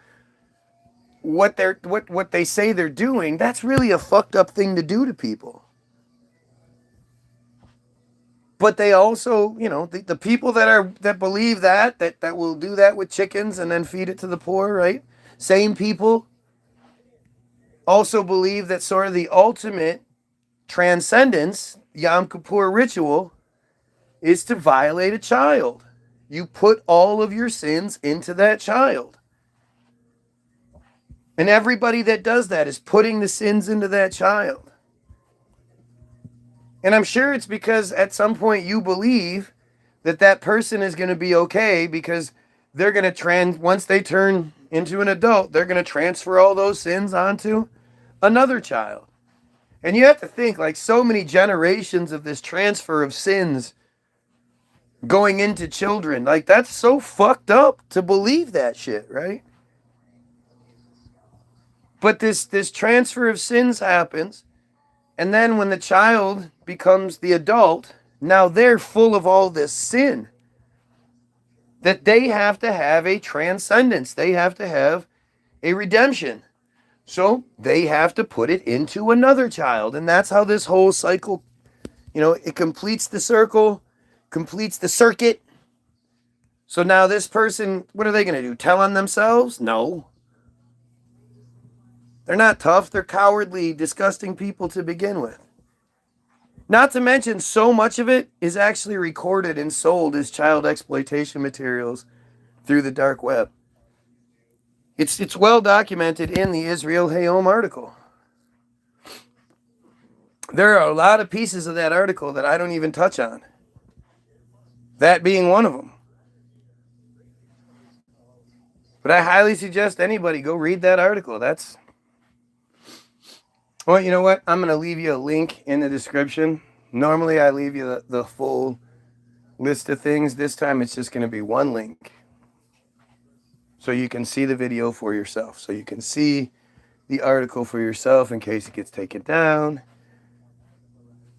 what they say they're doing, that's really a fucked up thing to do to people. But they also, the people that believe that will do that with chickens and then feed it to the poor, right? Same people also believe that sort of the ultimate transcendence, Yom Kippur ritual, is to violate a child. You put all of your sins into that child. And everybody that does that is putting the sins into that child. And I'm sure it's because at some point you believe that person is going to be okay because they're going to once they turn into an adult, they're going to transfer all those sins onto another child. And you have to think, like, so many generations of this transfer of sins going into children, like, that's so fucked up to believe that shit, right? But this transfer of sins happens, and then when the child becomes the adult, now they're full of all this sin that they have to have a transcendence. They have to have a redemption. So they have to put it into another child. And that's how this whole cycle, it completes the circle, completes the circuit. So now this person, what are they going to do? Tell on themselves? No. They're not tough. They're cowardly, disgusting people to begin with. Not to mention, so much of it is actually recorded and sold as child exploitation materials through the dark web. It's well documented in the Israel Hayom article. There are a lot of pieces of that article that I don't even touch on. That being one of them. But I highly suggest anybody go read that article. Well, you know what? I'm going to leave you a link in the description. Normally, I leave you the full list of things. This time, it's just going to be one link. So you can see the video for yourself. So you can see the article for yourself in case it gets taken down.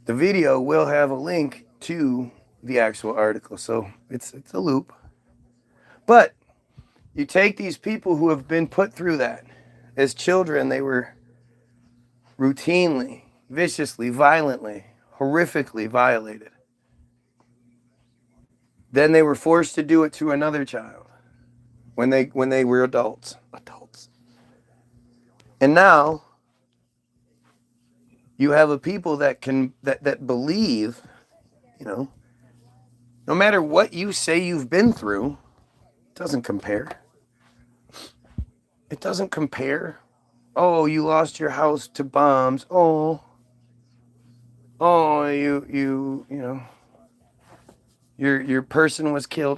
The video will have a link to the actual article. So it's a loop. But you take these people who have been put through that. As children, they were routinely, viciously, violently, horrifically violated. Then they were forced to do it to another child when they were adults. And now you have a people that believe, no matter what you say you've been through, it doesn't compare. It doesn't compare. Oh, you lost your house to bombs. Oh, your person was killed.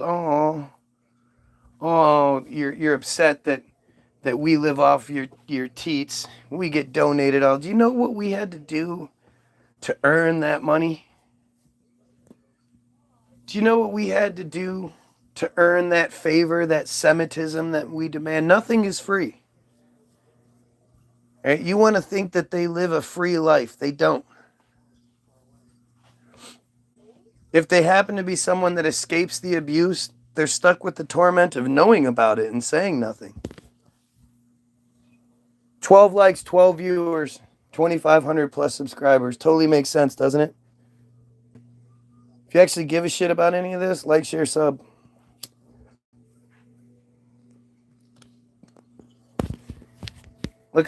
You're upset that we live off your teats. We get donated all. Do you know what we had to do to earn that money? Do you know what we had to do to earn that favor, that Semitism that we demand? Nothing is free. Right? You want to think that they live a free life. They don't. If they happen to be someone that escapes the abuse, they're stuck with the torment of knowing about it and saying nothing. 12 likes, 12 viewers, 2,500 plus subscribers. Totally makes sense, doesn't it? If you actually give a shit about any of this, like, share, sub. Look,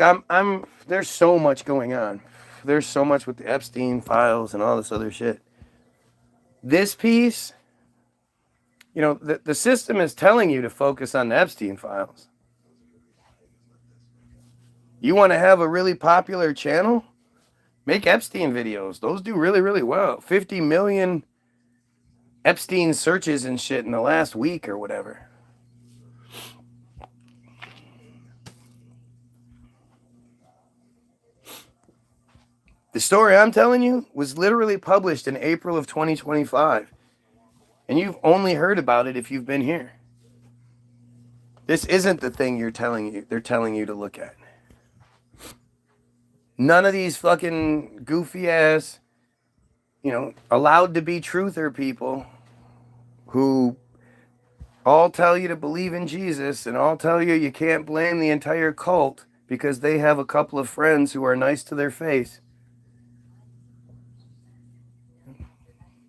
there's so much going on. There's so much with the Epstein files and all this other shit. This piece, the system is telling you to focus on the Epstein files. You want to have a really popular channel? Make Epstein videos. Those do really, really well. 50 million Epstein searches and shit in the last week or whatever. The story I'm telling you was literally published in April of 2025. And you've only heard about it if you've been here. This isn't the thing they're telling you to look at. None of these fucking goofy ass, allowed to be truther people who all tell you to believe in Jesus and all tell you can't blame the entire cult because they have a couple of friends who are nice to their face.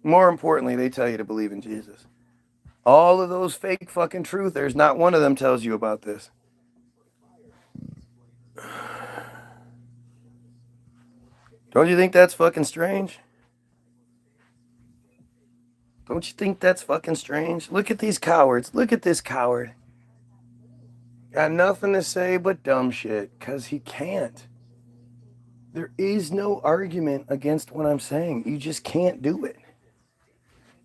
More importantly, they tell you to believe in Jesus. All of those fake fucking truthers, not one of them tells you about this. Don't you think that's fucking strange? Don't you think that's fucking strange? Look at these cowards. Look at this coward. Got nothing to say but dumb shit, because he can't. There is no argument against what I'm saying. You just can't do it.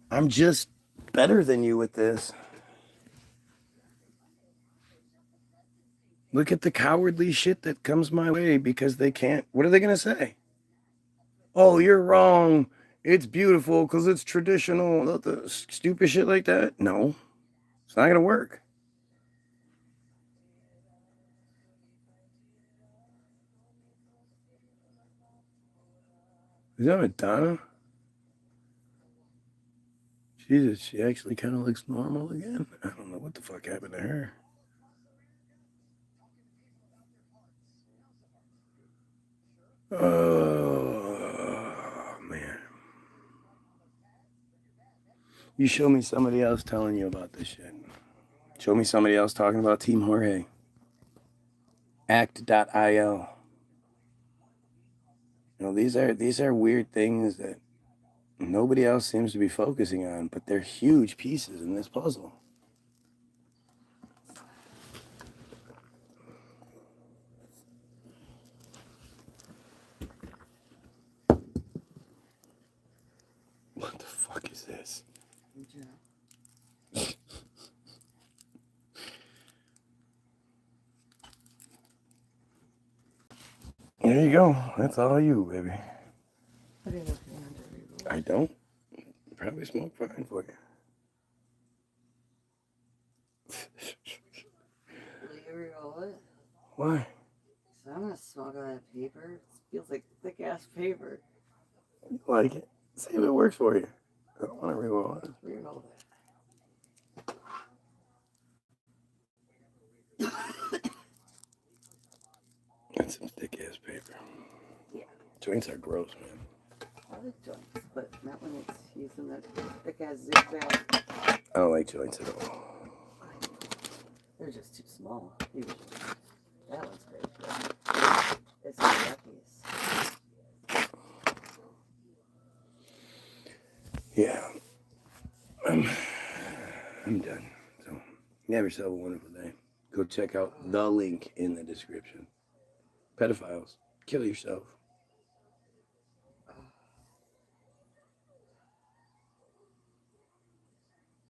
I'm just better than you with this. Look at the cowardly shit that comes my way because they can't. What are they going to say? Oh, you're wrong. It's beautiful because it's traditional. The stupid shit like that. No, it's not going to work. Is that Madonna? Jesus, she actually kind of looks normal again. I don't know what the fuck happened to her. Oh, man. You show me somebody else telling you about this shit. Show me somebody else talking about Team Jorge. Act.io. You know, these are weird things that nobody else seems to be focusing on, but they're huge pieces in this puzzle. What the fuck is this? There you go. That's all you, baby. I don't. Probably smoke fine for you. Will you re-roll it? Why? So I'm gonna smoke on that paper. It feels like thick ass paper. You like it? See if it works for you. I don't want to re-roll it. Re-roll it. That's some thick ass paper. Yeah. Joints are gross, man. I like joints, but not when it's using that thick ass zigzag. I don't like joints at all. They're just too small. Usually. That one's great, but it's the luckiest. Yeah. I'm done. So, you have yourself a wonderful day. Go check out the link in the description. Pedophiles, kill yourself.